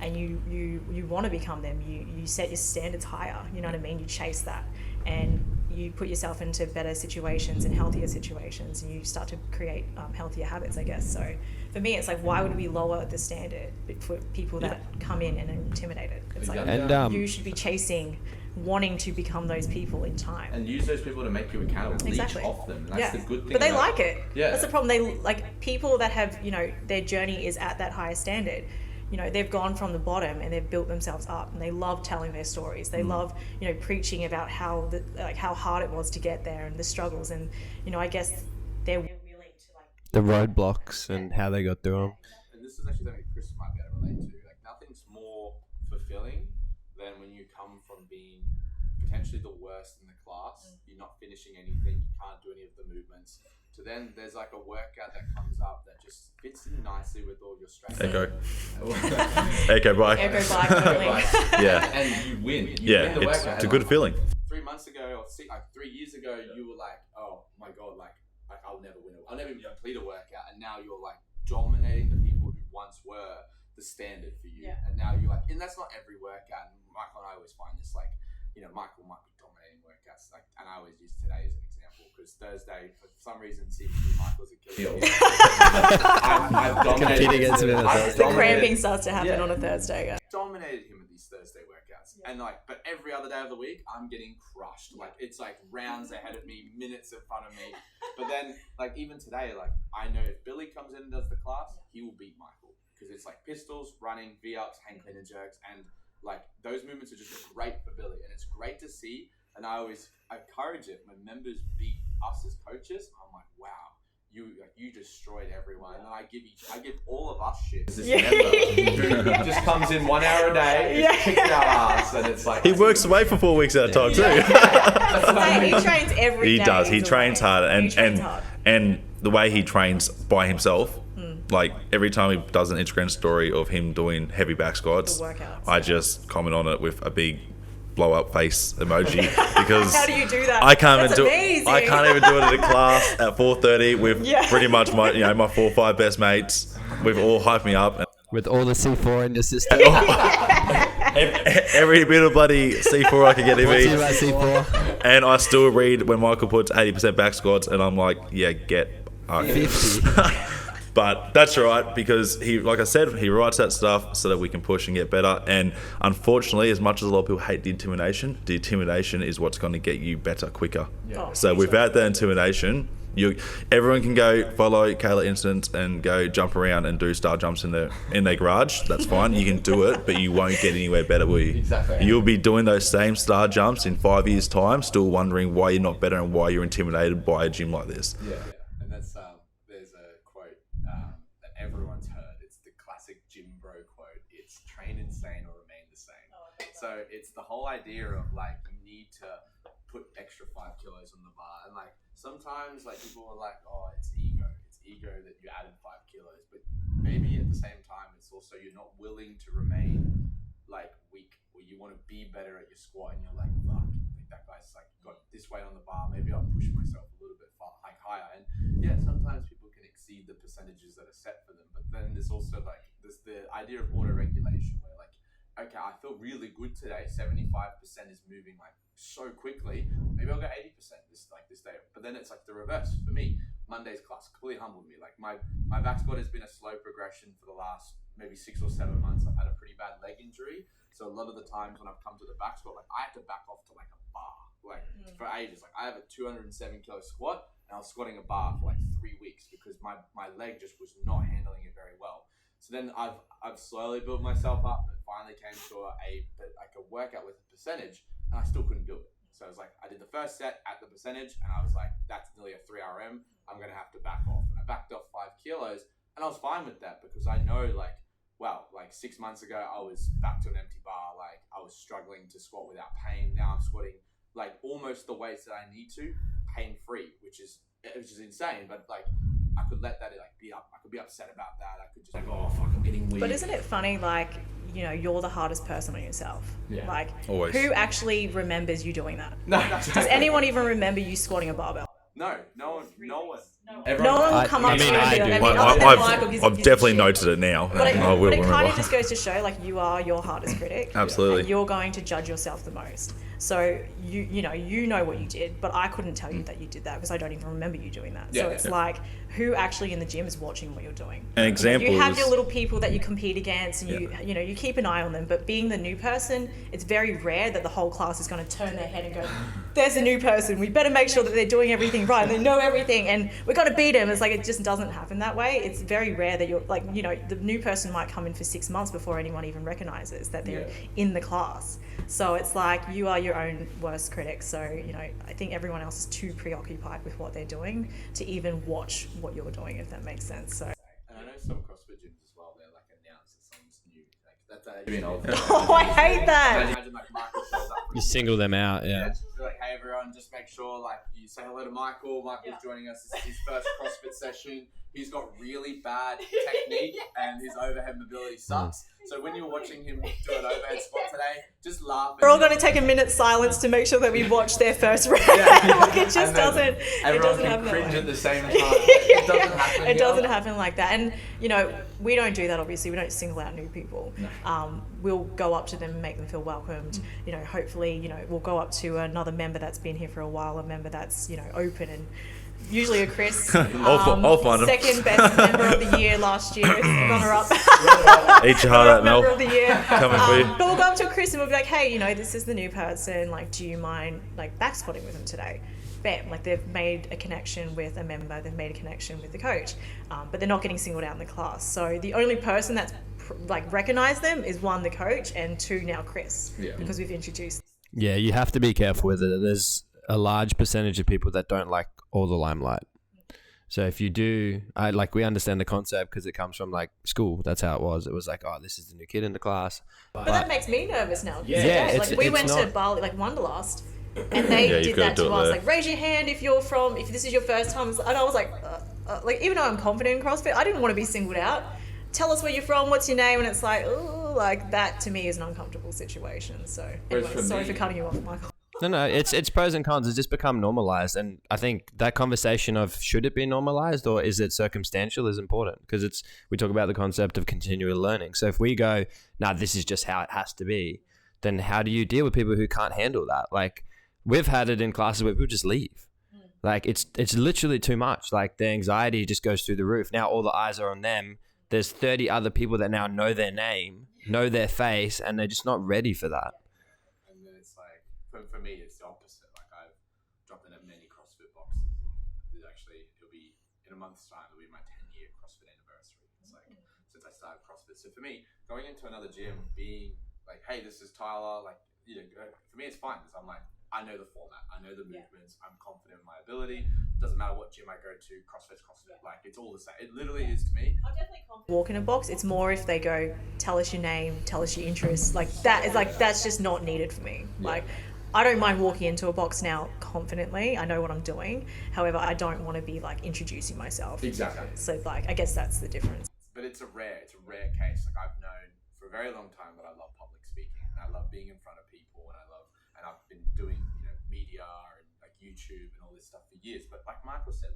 And you want to become them. You set your standards higher, you know what I mean? You chase that, and you put yourself into better situations and healthier situations, and you start to create healthier habits, I guess. So for me, it's like, why would we lower the standard for people that come in and are intimidated? It's like, And you should be chasing, wanting to become those people in time. And use those people to make you accountable. Exactly. Leech off them. And that's the good thing. But they about like it. Yeah. That's the problem. They like people that have, you know, their journey is at that higher standard. You know, they've gone from the bottom and they've built themselves up, and they love telling their stories. They love, you know, preaching about how how hard it was to get there and the struggles, and, you know, I guess they're willing to like The roadblocks and how they got through them. And this is actually something Chris might be able to relate to. Like, nothing's more fulfilling than when you come from being potentially the worst in the class. You're not finishing anything. You can't do any of the movements. So then there's like a workout that comes up that just fits in nicely with all your strengths. Echo bike. Echo bike, totally. Yeah. And you win. You Yeah, win the it's workout. a good feeling. 3 months ago, or 3 years ago, you were like, oh my God, like I'll never win I'll never even complete a workout. And now you're like dominating the people who once were the standard for you. Yeah. And now you're like, and that's not every workout. And Michael and I always find this, like, you know, Michael might be dominating workouts, like, and I always use today as an example, because Thursday, for some reason, seems to be Michael's Achilles. I've dominated Compete against him in a I've Thursday. The cramping dominated- starts to happen Yeah. on a Thursday. Yeah. dominated him with these Thursday workouts, and like, but every other day of the week, I'm getting crushed. Like, it's like rounds ahead of me, minutes in front of me. But then, like, even today, like, I know if Billy comes in and does the class, he will beat Michael, because it's like pistols, running, V-ups, hang clean and jerks, and like those movements are just great for Billy, and it's great to see. And I encourage it when members beat us as coaches. I'm like, wow, you destroyed everyone, and then I give all of us shit. This member who just comes in 1 hour a day, kicks our ass, and it's like He works away for 4 weeks at a time too. That's what I He mean. trains every He day. does. He he's trains away. hard, He trains hard. and the way he trains by himself, like every time he does an Instagram story of him doing heavy back squats, The workouts, I just comment on it with a big blow up face emoji, because How do you do that? I can't That's even do amazing. I can't even do it at a class at 4:30 with Yeah. pretty much my my 4 or 5 best mates. We've all hyped me up. With all the C4 in your system. Every bit of bloody C4 I can get in What's it me. about C4? And I still read when Michael puts 80% back squats, and I'm like, yeah, get 50. But that's all right, because he, like I said, he writes that stuff so that we can push and get better. And unfortunately, as much as a lot of people hate the intimidation is what's going to get you better quicker. Oh, So without that intimidation, everyone can go follow Kayla Instance and go jump around and do star jumps in their garage. That's fine. You can do it, but you won't get anywhere better, will you? Exactly. You'll be doing those same star jumps in 5 years' time, still wondering why you're not better and why you're intimidated by a gym like this. Yeah, and that's there's a quote that everyone's heard. It's the classic gym bro quote. It's train insane or remain the same. So it's the whole idea of like, you need to put extra 5 kilos on the bar, and like sometimes like people are like, oh, it's ego that you added 5 kilos, but maybe at the same time it's also you're not willing to remain like weak, where you want to be better at your squat, and you're like, fuck, like that guy's like got this weight on the bar, maybe I'll push myself a little bit higher. And yeah, sometimes people can exceed the percentages that are set for them, but then there's also like there's the idea of auto regulation, where like okay, I feel really good today. 75% is moving like so quickly. Maybe I'll go 80% this day. But then it's like the reverse for me. Monday's class completely humbled me. Like my back squat has been a slow progression for the last maybe 6 or 7 months. I've had a pretty bad leg injury, so a lot of the times when I've come to the back squat, like I had to back off to like a bar, like for ages. Like I have a 207 kilo squat, and I was squatting a bar for like 3 weeks because my leg just was not handling it very well. So then I've slowly built myself up and finally came to a workout with a percentage, and I still couldn't do it. So I was like, I did the first set at the percentage, and I was like, that's nearly a 3 RM. I'm gonna have to back off, and I backed off 5 kilos, and I was fine with that because I know like 6 months ago I was back to an empty bar, like I was struggling to squat without pain. Now I'm squatting like almost the weights that I need to, pain free, which is insane, but like. I could let that like be up. I could be upset about that. I could just like, oh fuck, I'm getting weird. But isn't it funny, like, you know, you're the hardest person on yourself. Yeah. Like, Always. who actually remembers you doing that? No. Does anyone even remember you squatting a barbell? No one. No one will come up to you I and do. be like, other than Michael, he's a I've piece of definitely shit. noted it now. But I will it kind remember. of just goes to show, like, you are your hardest critic. Absolutely. And you're going to judge yourself the most. So you know what you did, but I couldn't tell you that you did that because I don't even remember you doing that. So it's like, who actually in the gym is watching what you're doing? An example You have is- your little people that you compete against, and you keep an eye on them. But being the new person, it's very rare that the whole class is going to turn their head and go, "There's a new person. We better make sure that they're doing everything right. They know everything, and we're going to beat them." It's like it just doesn't happen that way. It's very rare that you're like, the new person might come in for 6 months before anyone even recognizes that they're in the class. So it's like you are your own worst critic. So, I think everyone else is too preoccupied with what they're doing to even watch what you're doing, if that makes sense. So. And I know some CrossFit gyms as well. They're like announce that someone's new. Like that's You know. Oh, I hate that. Imagine like Michael shows up. You single them out, yeah. Just be like, hey everyone, just make sure like you say hello to Michael. Michael's joining us. This is his first CrossFit session. He's got really bad technique and his overhead mobility sucks. So when you're watching him do an overhead squat today, just laugh. We're all going to take a minute's silence to make sure that we watch their first round. Like it just doesn't. Everyone can happen cringe that at way. the same time. It doesn't happen. It doesn't happen like that. And we don't do that. Obviously, we don't single out new people. We'll go up to them and make them feel welcomed. Hopefully, we'll go up to another member that's been here for a while, a member that's open and. Usually a Chris, I'll find him. second best member of the year last year, runner up. Eat your heart out, Mel. Member of the year. Coming for you. But we'll go up to Chris and we'll be like, hey, this is the new person. Like, do you mind back squatting with them today? Bam, they've made a connection with a member, they've made a connection with the coach, but they're not getting singled out in the class. So the only person that's recognized them is one, the coach, and two, now Chris, because we've introduced. Yeah, you have to be careful with it. There's a large percentage of people that don't like all the limelight. So if you do, we understand the concept because it comes from school. That's how it was. It was like, oh, this is the new kid in the class. But that makes me nervous now. Yeah, we went to Bali, Wanderlust, and they did that to us. there. Like, raise your hand if this is your first time. And I was like, even though I'm confident in CrossFit, I didn't want to be singled out. Tell us where you're from, what's your name, and it's like, oh, that to me is an uncomfortable situation. So anyway, sorry for cutting you off, Michael. No, it's pros and cons. It's just become normalized, and I think that conversation of should it be normalized or is it circumstantial is important because we talk about the concept of continual learning. So if we go, this is just how it has to be, then how do you deal with people who can't handle that? Like we've had it in classes where people just leave. Like it's literally too much. Like the anxiety just goes through the roof. Now all the eyes are on them. There's 30 other people that now know their name, know their face, and they're just not ready for that. For me, it's the opposite. Like I've dropped in at many CrossFit boxes. It'll be in a month's time. It'll be my 10-year CrossFit anniversary. It's like since I started CrossFit. So for me, going into another gym, being like, hey, this is Tyler. For me, it's fine because I'm like, I know the format, I know the movements, I'm confident in my ability. It doesn't matter what gym I go to. CrossFit's CrossFit. It's all the same. It literally is to me. I'm definitely confident. Walk in a box. It's more if they go, tell us your name, tell us your interests. That is that's just not needed for me. I don't mind walking into a box now confidently. I know what I'm doing. However, I don't want to be introducing myself. Exactly. So I guess that's the difference. But it's a rare case. I've known for a very long time that I love public speaking and I love being in front of people and I've been doing media and YouTube and all this stuff for years. But like Michael said,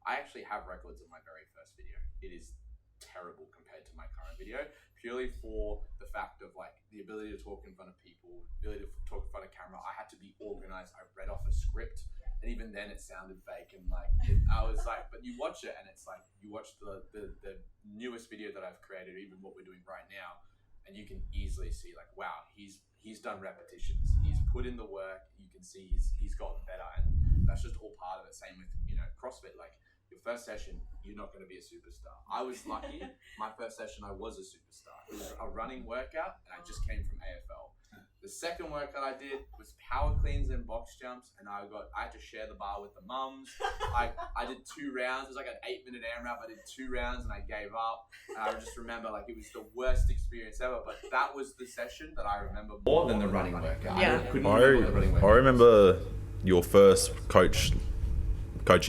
I actually have records of my very first video. It is terrible compared to my current video, purely for the fact of like the ability to talk in front of people, the ability to talk in front of camera. I had to be organized. I read off a script, and even then it sounded fake. And like I was like, but you watch it, and it's like you watch the newest video that I've created, even what we're doing right now, and you can easily see like, wow, he's done repetitions. He's put in the work. You can see he's gotten better, and that's just all part of it. Same with CrossFit. Like your first session, you're not going to be a superstar. I was lucky. My first session, I was a superstar. It was a running workout, and I just came from AFL. The second workout I did was power cleans and box jumps, and I had to share the bar with the mums. I did 2 rounds. It was like an 8-minute AMRAP. I did 2 rounds and I gave up. And I just remember like it was the worst experience ever. But that was the session that I remember more than the running workout. Yeah. I remember your first coaching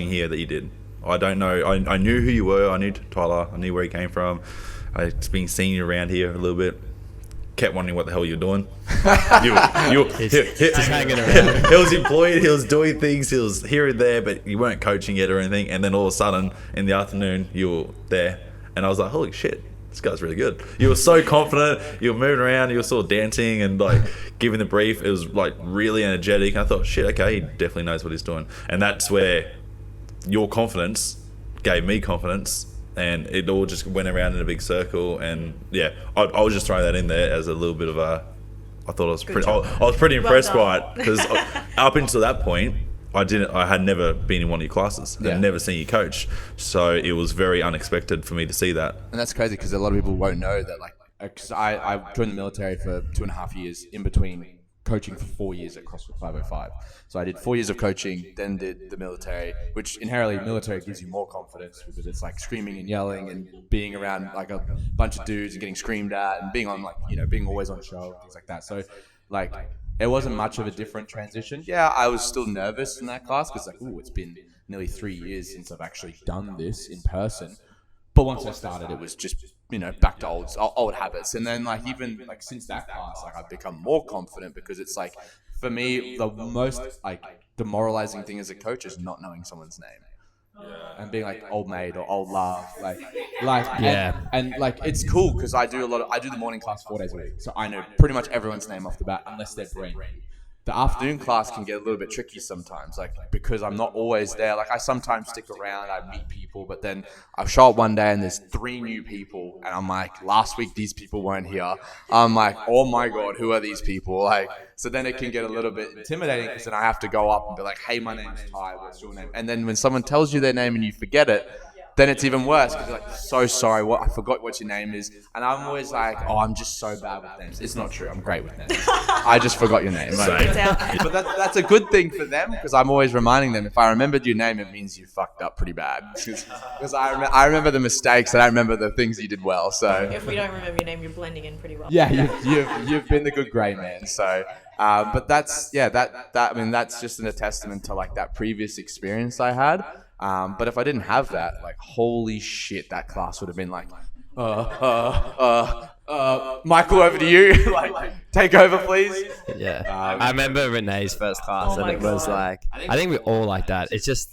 here that you did. I don't know. I knew who you were. I knew Tyler. I knew where he came from. I've been seeing you around here a little bit. Kept wondering what the hell you're doing. Just hanging around. He was employed. He was doing things. He was here and there, but you weren't coaching yet or anything. And then all of a sudden, in the afternoon, you were there, and I was like, "Holy shit, this guy's really good." You were so confident. You were moving around. You were sort of dancing and like giving the brief. It was like really energetic. I thought, shit, okay, he definitely knows what he's doing. And that's where your confidence gave me confidence, and it all just went around in a big circle. And yeah, I was just throwing that in there as a little bit of a. I thought I was pretty impressed by it, because up until that point, I had never been in one of your classes and never seen you coach, so it was very unexpected for me to see that. And that's crazy because a lot of people won't know that, like, because I joined the military for 2.5 years in between coaching for 4 years at CrossFit 505. So I did 4 years of coaching, then did the military, which inherently military gives you more confidence because it's like screaming and yelling and being around like a bunch of dudes and getting screamed at and being on like, being always on show and things like that. So like it wasn't much of a different transition. Yeah, I was still nervous in that class because like, it's been nearly 3 years since I've actually done this in person. But once I started, it was just, back to old habits. And then like, even like since that class, like I've become more confident because it's like, for me, the most like demoralizing thing as a coach is not knowing someone's name. And being like old mate or old love, and like it's cool because I do the morning class 4 days a week, so I know pretty much everyone's name off the bat unless they're brand new. The afternoon class can get a little bit tricky sometimes, like because I'm not always there. Like I sometimes stick around, I meet people, but then I show up one day and there's 3 new people, and I'm like, last week these people weren't here. I'm like, oh my god, who are these people? Like, so then it can get a little bit intimidating because then I have to go up and be like, hey, my name's Ty, what's your name? And then when someone tells you their name and you forget it, then it's even worse because you're like, so sorry, I forgot what your name is. And I'm always like, I'm just so bad with names. It's not true. I'm great with names. I just forgot your name. Right? But that's a good thing for them because I'm always reminding them, if I remembered your name, it means you fucked up pretty bad. Because I remember the mistakes and I remember the things you did well. So if we don't remember your name, you're blending in pretty well. Yeah, you've been the good grey man. So, but that's just a testament to like that previous experience I had. But if I didn't have that, like, holy shit, that class would have been like, Michael, over to you. Like, take over, please. Yeah. I remember Renee's first class, and it was like, I think we're all like that. It's just,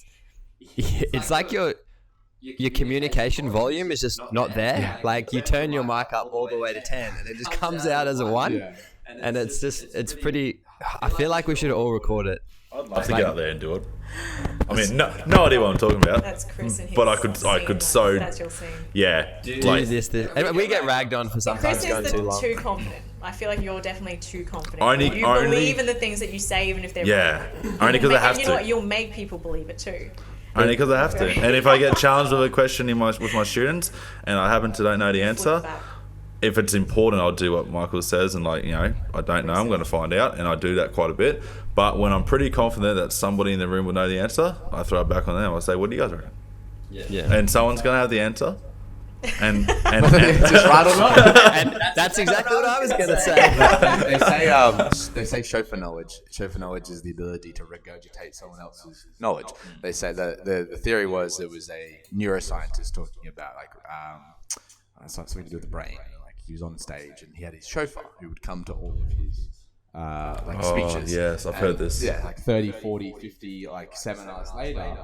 it's like your communication volume is just not there. Like, you turn your mic up all the way to 10, and it just comes out as a 1. Yeah. And it's pretty, I feel like we should all record it. I'd love to get out there and do it. I mean, no idea what I'm talking about. That's Chris and his but I could so. That's your scene. Yeah. Do this. And we get ragged on for sometimes going too long. Too confident. I feel like you're definitely too confident. You believe in the things that you say, even if they're wrong. Only because I have to. You know what? You'll make people believe it too. Only because I have to. And if I get challenged with a question with my students, and I happen to don't know the answer, if it's important, I'll do what Michael says, and like, I don't know, I'm going to find out, and I do that quite a bit. But when I'm pretty confident that somebody in the room will know the answer, I throw it back on them. I say, what do you guys reckon? Yeah. And someone's going to have the answer. And just right or not. And that's exactly what I was going to say. They say show for knowledge. Show for knowledge is the ability to regurgitate someone else's knowledge. They say that the theory was there was a neuroscientist talking about like something to do with the brain. Like he was on stage and he had his chauffeur who would come to all of his speeches. Yes, I've heard this. Yeah, like 30, 40, 50 like seminars later.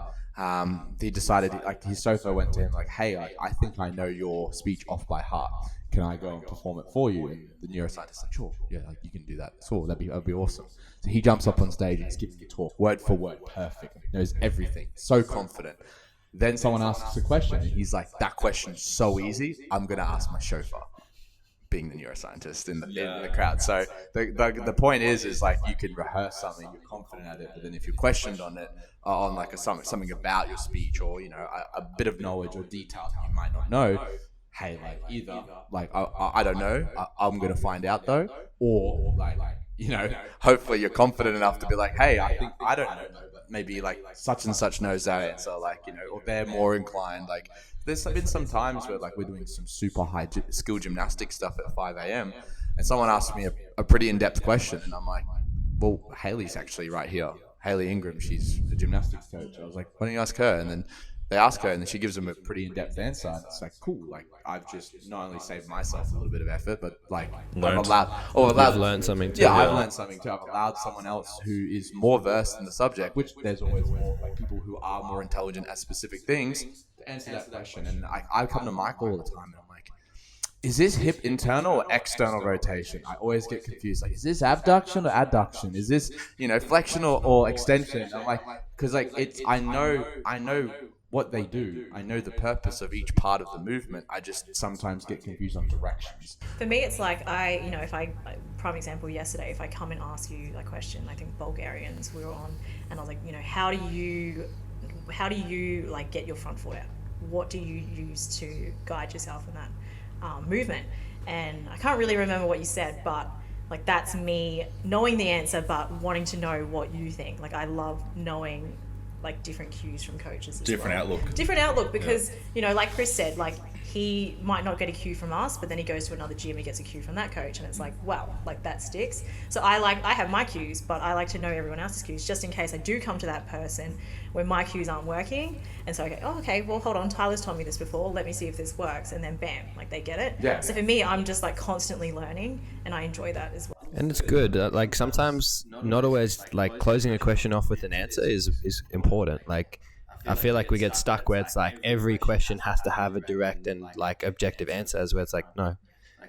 he decided, like, his sofa went to him like, hey, I think I know your speech off by heart. Can I go and perform it for you? And the neuroscientist's like, sure, yeah, like, you can do that. Sure, that'd be awesome. So he jumps up on stage and he's giving a talk, word for word, perfect, knows everything, so confident. Then someone asks a question, and he's like, that question's so easy, I'm going to ask my chauffeur, being the neuroscientist in the crowd. So the point is like, you can rehearse something, you're confident at it, but then if you're questioned on it, on like something about your speech, or, you know, a bit of knowledge or detail that you might not know, hey, like, either like, I don't know, I'm going to find out though, or like, you know, hopefully you're confident enough to be like, hey, I think I don't know, but maybe like such and such knows that answer, like, you know, or they're more inclined. Like, there's been some times where like we're doing some super high skill gymnastic stuff at 5 a.m. and someone asked me a pretty in-depth question, and I'm like, well, Haley's actually right here. Haley Ingram, she's a gymnastics coach. I was like, why don't you ask her? And then they ask her, and then she gives them a pretty in-depth answer. And it's like, cool. Like, I've just not only saved myself a little bit of effort, but like, I've learned something too. Yeah, I've learned something too. I've allowed someone else who is more versed in the subject, which there's always more like people who are more intelligent at specific things, to answer that question. And I come to Michael all the time, and I'm like, is this hip internal or external rotation? I always get confused. Like, is this abduction or adduction? Is this, you know, flexion or extension? I'm like, because like I know what they do. I know the purpose of each part of the movement. I just sometimes get confused on directions. For me, it's like if prime example yesterday, if I come and ask you a question, I think Bulgarians we were on, and I was like, you know, how do you like get your front foot out? What do you use to guide yourself in that movement? And I can't really remember what you said, but like, that's me knowing the answer, but wanting to know what you think. Like, I love knowing like different cues from coaches. Different outlook, because you know, like Chris said, like, he might not get a cue from us, but then he goes to another gym, he gets a cue from that coach, and it's like, wow, like, that sticks. So I have my cues, but I like to know everyone else's cues, just in case I do come to that person when my cues aren't working. And so I go, oh, okay, well, hold on, Tyler's told me this before, let me see if this works, and then bam, like, they get it. Yeah. So for me, I'm just like constantly learning, and I enjoy that as well. And it's good. Like, sometimes not always like closing a question off with an answer is important. Like, I feel like we get stuck where it's like every question has to have a direct and like objective answers, where it's like, no,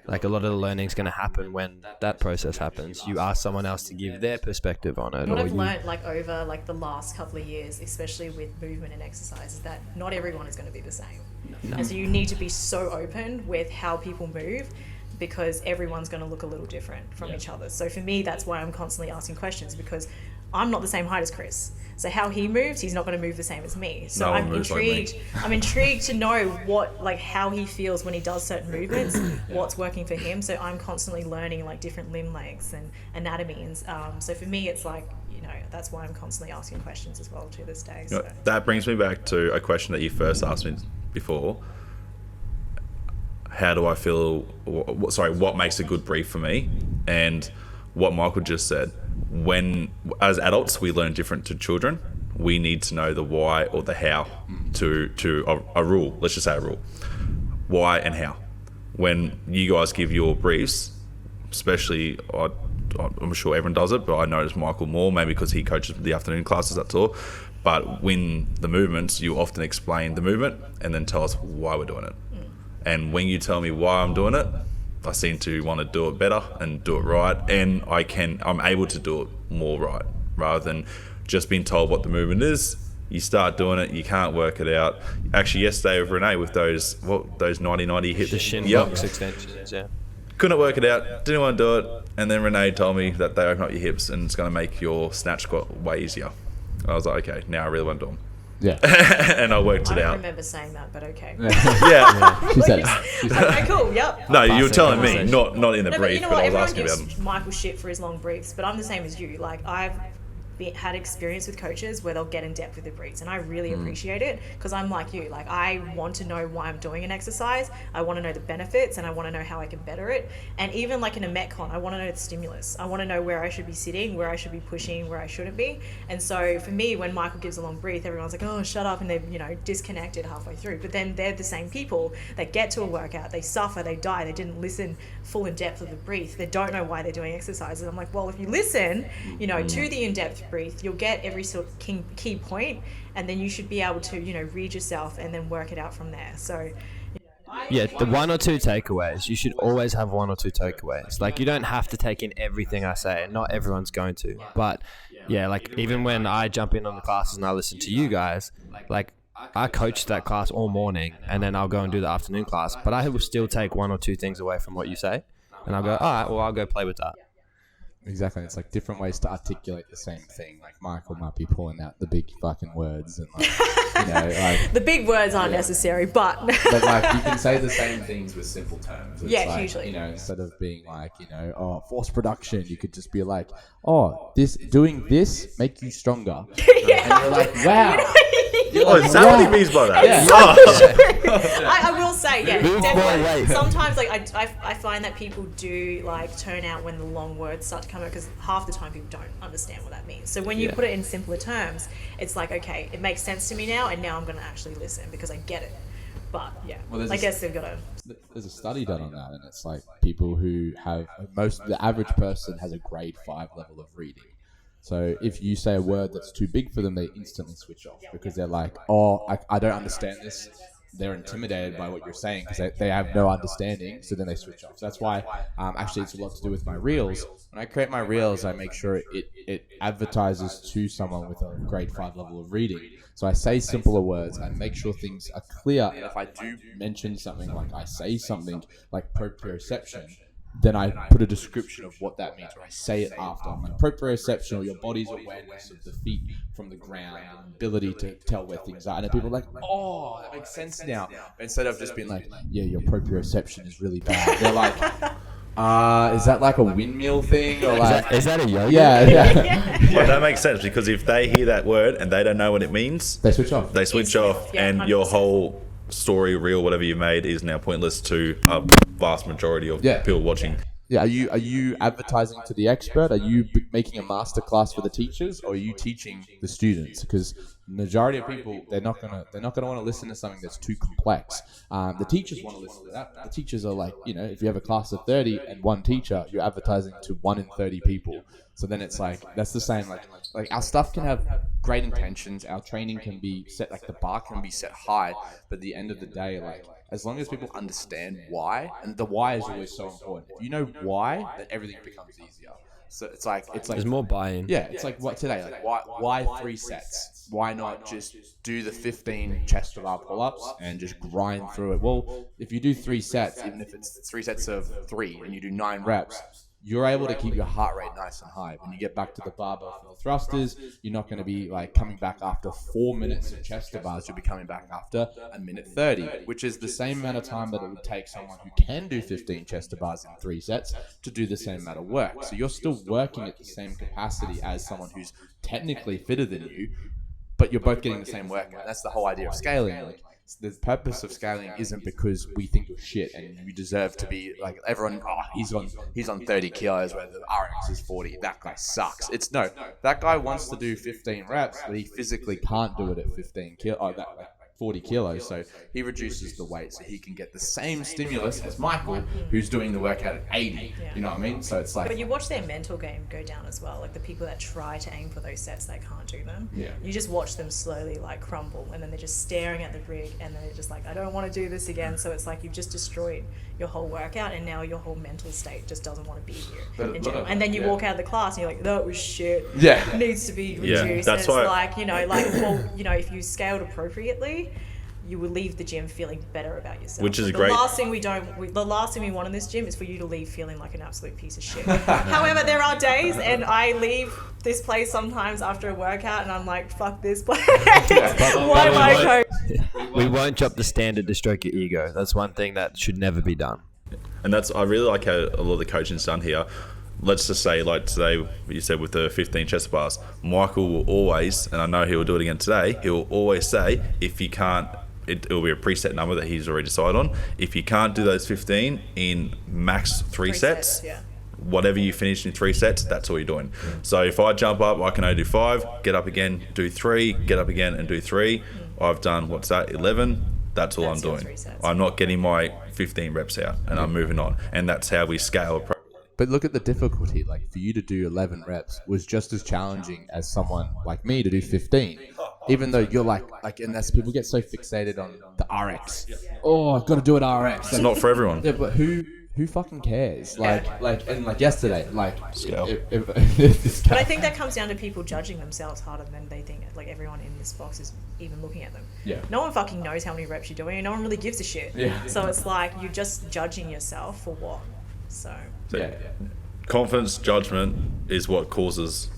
like, a lot of the learning is going to happen when that process happens. You ask someone else to give their perspective on it. What I've learned like over like the last couple of years, especially with movement and exercise, is that not everyone is going to be the same. No. And so you need to be so open with how people move, because everyone's going to look a little different from each other. So for me, that's why I'm constantly asking questions, because I'm not the same height as Chris. So how he moves, he's not going to move the same as me. So No, I'm intrigued. I'm intrigued to know how he feels when he does certain movements, what's working for him. So I'm constantly learning like different limb lengths and anatomy. And so for me, it's like, you know, that's why I'm constantly asking questions as well to this day. So. That brings me back to a question that you first asked me before. How do I feel? What makes a good brief for me? And what Michael just said. When, as adults, we learn different to children. We need to know the why or the how to a rule. Let's just say a rule. Why and how. When you guys give your briefs, especially, I'm sure everyone does it, but I notice Michael more, maybe because he coaches the afternoon classes, that's all. But when the movements, you often explain the movement and then tell us why we're doing it. And when you tell me why I'm doing it, I seem to want to do it better and do it right, and I'm able to do it more right, rather than just being told what the movement is. You start doing it, you can't work it out. Actually, yesterday with Renee, with those 90-90 hip, the shin box extensions, couldn't work it out, didn't want to do it, and then Renee told me that they open up your hips and it's going to make your snatch squat way easier. I was like, okay, now I really want to do them. Yeah. And I worked it out. I don't remember saying that, but okay. Yeah. She said it. Okay, cool, yep. No, you were telling me, not in the brief, you know but what? I was Everyone asking about them. gives Michael shit for his long briefs, but I'm the same as you. Like, I've had experience with coaches where they'll get in depth with the briefs, and I really appreciate it, because I'm like you. Like, I want to know why I'm doing an exercise, I want to know the benefits, and I want to know how I can better it. And even like in a Metcon, I want to know the stimulus. I want to know where I should be sitting, where I should be pushing, where I shouldn't be. And so for me, when Michael gives a long brief, everyone's like, oh, shut up, and they're, you know, disconnected halfway through. But then they're the same people that get to a workout, they suffer, they die, they didn't listen full in depth of the brief, they don't know why they're doing exercises. I'm like, well, if you listen, you know, to the in-depth breathe. You'll get every sort of key point, and then you should be able to, read yourself and then work it out from there. So Yeah, the 1 or 2 takeaways. You should always have 1 or 2 takeaways. Like, you don't have to take in everything I say, and not everyone's going to. But yeah, like, even when I jump in on the classes and I listen to you guys, like, I coach that class all morning, and then I'll go and do the afternoon class. But I will still take 1 or 2 things away from what you say, and I'll go, all right, well, I'll go play with that. Exactly. It's like different ways to articulate the same thing. Like Michael might be pulling out the big fucking words and like, the big words aren't necessary, but like you can say the same things with simple terms. It's like, hugely. Instead of being like, force production, you could just be like, doing this make you stronger. And you're like, wow. Is that what he means by that? Yeah. I will say, definitely. Sometimes, like, I find that people do, like, turn out when the long words start to come out, because half the time people don't understand what that means. So when you put it in simpler terms, it's like, okay, it makes sense to me now, and now I'm going to actually listen because I get it. But, I guess they've got to... There's a study done on that, and it's like people who have... the average person has a grade 5 level of reading. So if you say a word that's too big for them, they instantly switch off because they're like, I don't understand this. They're intimidated by what you're saying because they have no understanding. So then they switch off. So that's why actually it's a lot to do with my reels. When I create my reels, I make sure it advertises to someone with a grade 5 level of reading. So I say simpler words. I make sure things are clear. And if I do mention something, like I say something like proprioception, then I put a description of what that means, or I say it after. Like proprioception, or your body's awareness of the feet from the ground, and ability to tell where things are. And then people are like, that makes sense now. But instead of just being like, your proprioception is really bad, they're like, is that like a windmill thing? Or like, is that a yoga? Yeah. Well, that makes sense, because if they hear that word and they don't know what it means, they switch off. And 100%. Your whole story, reel, whatever you made, is now pointless to a vast majority of people watching. Are you advertising to the expert? Are you making a masterclass for the teachers, or are you teaching the students? Because majority of people, they're not gonna want to listen to something that's too complex. The teachers want to listen to that. The teachers are like, if you have a class of 30 and one teacher, you're advertising to 1 in 30 people. So then it's like, that's the same. Like our stuff can have great intentions. Our training can be set, like the bar can be set high. But at the end of the day, like, as long as people understand why, and the why is always so important. If you know why, then everything becomes easier. So it's like there's more buy-in. Yeah, it's like what today? Like why 3 sets? Why not just do the 15 chest to bar pull-ups and just grind through it? Well, if you do 3 sets, even if it's 3 sets of 3 and you do 9 reps, you're able to keep your heart rate nice and high. When you get back to the barbell for the thrusters, you're not going to be like coming back after 4 minutes of chest to bars. You'll be coming back after 1:30, which is the same amount of time that it would take someone who can do 15 chest to bars in 3 sets to do the same amount of work. So you're still working at the same capacity as someone who's technically fitter than you, but you're both getting the same work. And that's the whole idea of scaling. Like, the purpose of scaling isn't because we think you're shit and you deserve to be like everyone. He's on 30 kilos where the RX is 40. That guy sucks. It's no. That guy wants to do 15 reps, but he physically can't do it at 15 kilos. 40 kilos, so he reduces the weight so he can get the same stimulus as Michael, who's doing the workout at 80. You know what I mean? So it's like, but you watch their mental game go down as well. Like the people that try to aim for those sets, they can't do them. You just watch them slowly like crumble, and then they're just staring at the rig, and then they're just like, I don't want to do this again. So it's like you've just destroyed your whole workout, and now your whole mental state just doesn't want to be here in general. And then you walk out of the class and you're like, that was shit. It needs to be reduced. That's and it's why, if you scaled appropriately, you will leave the gym feeling better about yourself. Which is the great. last thing we want in this gym is for you to leave feeling like an absolute piece of shit. However, there are days, and I leave this place sometimes after a workout, and I'm like, fuck this place. Why am I coach? We won't drop the standard to stroke your ego. That's one thing that should never be done. And I really like how a lot of the coaching's done here. Let's just say, like today, you said with the 15 chest bars, Michael will always, and I know he will do it again today, he will always say, if you can't, it will be a preset number that he's already decided on. If you can't do those 15 in max 3 sets, whatever you finish in 3 sets, that's all you're doing. So if I jump up, I can only do 5, get up again, do 3, get up again and do 3. I've done, 11? That's all I'm doing. I'm not getting my 15 reps out, and I'm moving on. And that's how we scale but look at the difficulty. Like for you to do 11 reps was just as challenging as someone like me to do 15. Even though you're like, and that's people get so fixated on the RX. Oh, I've got to do it RX. It's not for everyone. Yeah, but who fucking cares? Like yesterday, Scale. But I think that comes down to people judging themselves harder than they think. Like everyone in this box is even looking at them. Yeah. No one fucking knows how many reps you're doing, and no one really gives a shit. Yeah. So it's like you're just judging yourself for what. So. Yeah. Confidence, judgment is what causes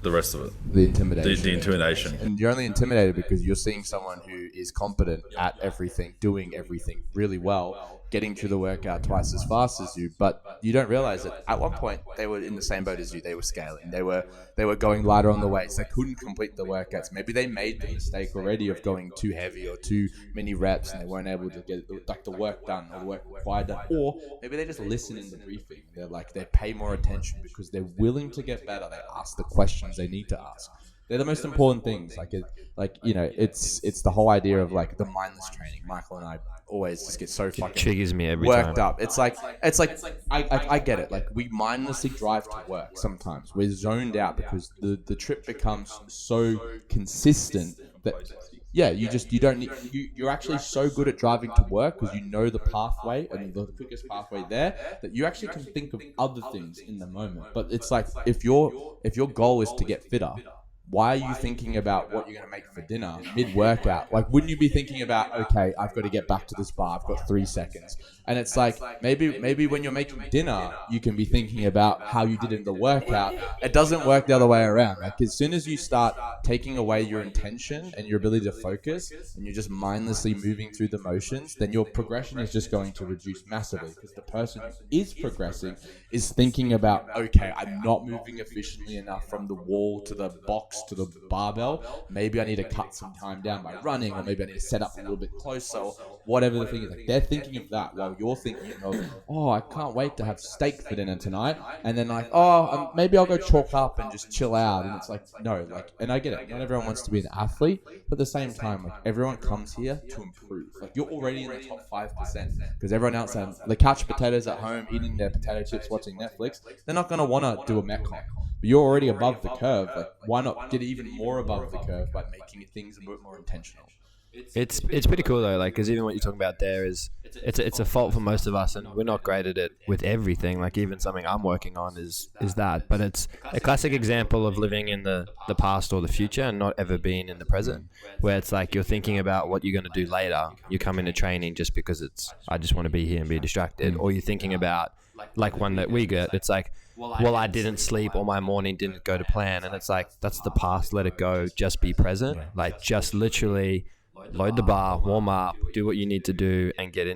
the rest of it. The intimidation. The intimidation. And you're only intimidated because you're seeing someone who is competent at everything, doing everything really well, getting through the workout twice as fast as you, but you don't realize that at one point they were in the same boat as you. They were scaling. They were going lighter on the weights. They couldn't complete the workouts. Maybe they made the mistake already of going too heavy or too many reps, and they weren't able to get the work done or the work required done. Or maybe they just listen in the briefing. They pay more attention because they're willing to get better. They ask the questions they need to ask. They're the most important things. It's the whole idea of like the mindless training. Michael and I always just get so fucking triggers me every worked time. up. It's like I get it. Like we mindlessly drive to work sometimes. We're zoned out because the trip becomes so consistent that you're actually so good at driving to work because you know the pathway and the quickest pathway there that you actually can think of other things in the moment. But it's like if your goal is to get fitter, why are you thinking about what you're going to make for dinner mid-workout? Like, wouldn't you be thinking about, okay, I've got to get back to this bar. I've got 3 seconds. And it's like, maybe when you're making dinner, you can be thinking about how you did in the workout. It doesn't work the other way around. Like, as soon as you start taking away your intention and your ability to focus, and you're just mindlessly moving through the motions, then your progression is just going to reduce massively because the person who is progressing is thinking about, okay, I'm not moving efficiently enough from the wall to the box to the barbell. Maybe I need to cut some time down by running, or maybe I need to set up a little bit closer, or whatever the thing is. Like, they're thinking of that while you're thinking of, oh, I can't wait to have steak for dinner tonight. And then like, oh, maybe I'll go chalk up and just chill out. And it's like, no, like, and I get it. Not everyone wants to be an athlete, but at the same time, like, everyone comes here to improve. Like, you're already in the top 5% because everyone else has the couch potatoes at home, eating their potato chips, watching Netflix. They're not going to want to do a Metcon. But you're already above the curve. Like, why not get even more above the curve by making things a bit more intentional? It's pretty cool though, like, because even what you're talking about there is it's a fault for most of us, and we're not great at it with everything. Like, even something I'm working on is that, but it's a classic example of living in the past or the future and not ever being in the present, where it's like you're thinking about what you're going to do later. You come into training just because I just want to be here and be distracted, or you're thinking about, like, one that we get, it's like, well, I didn't sleep or my morning didn't go to plan, and it's like, that's the past, let it go, just be present. Like, just literally load the bar, warm up, do what you need to do, and get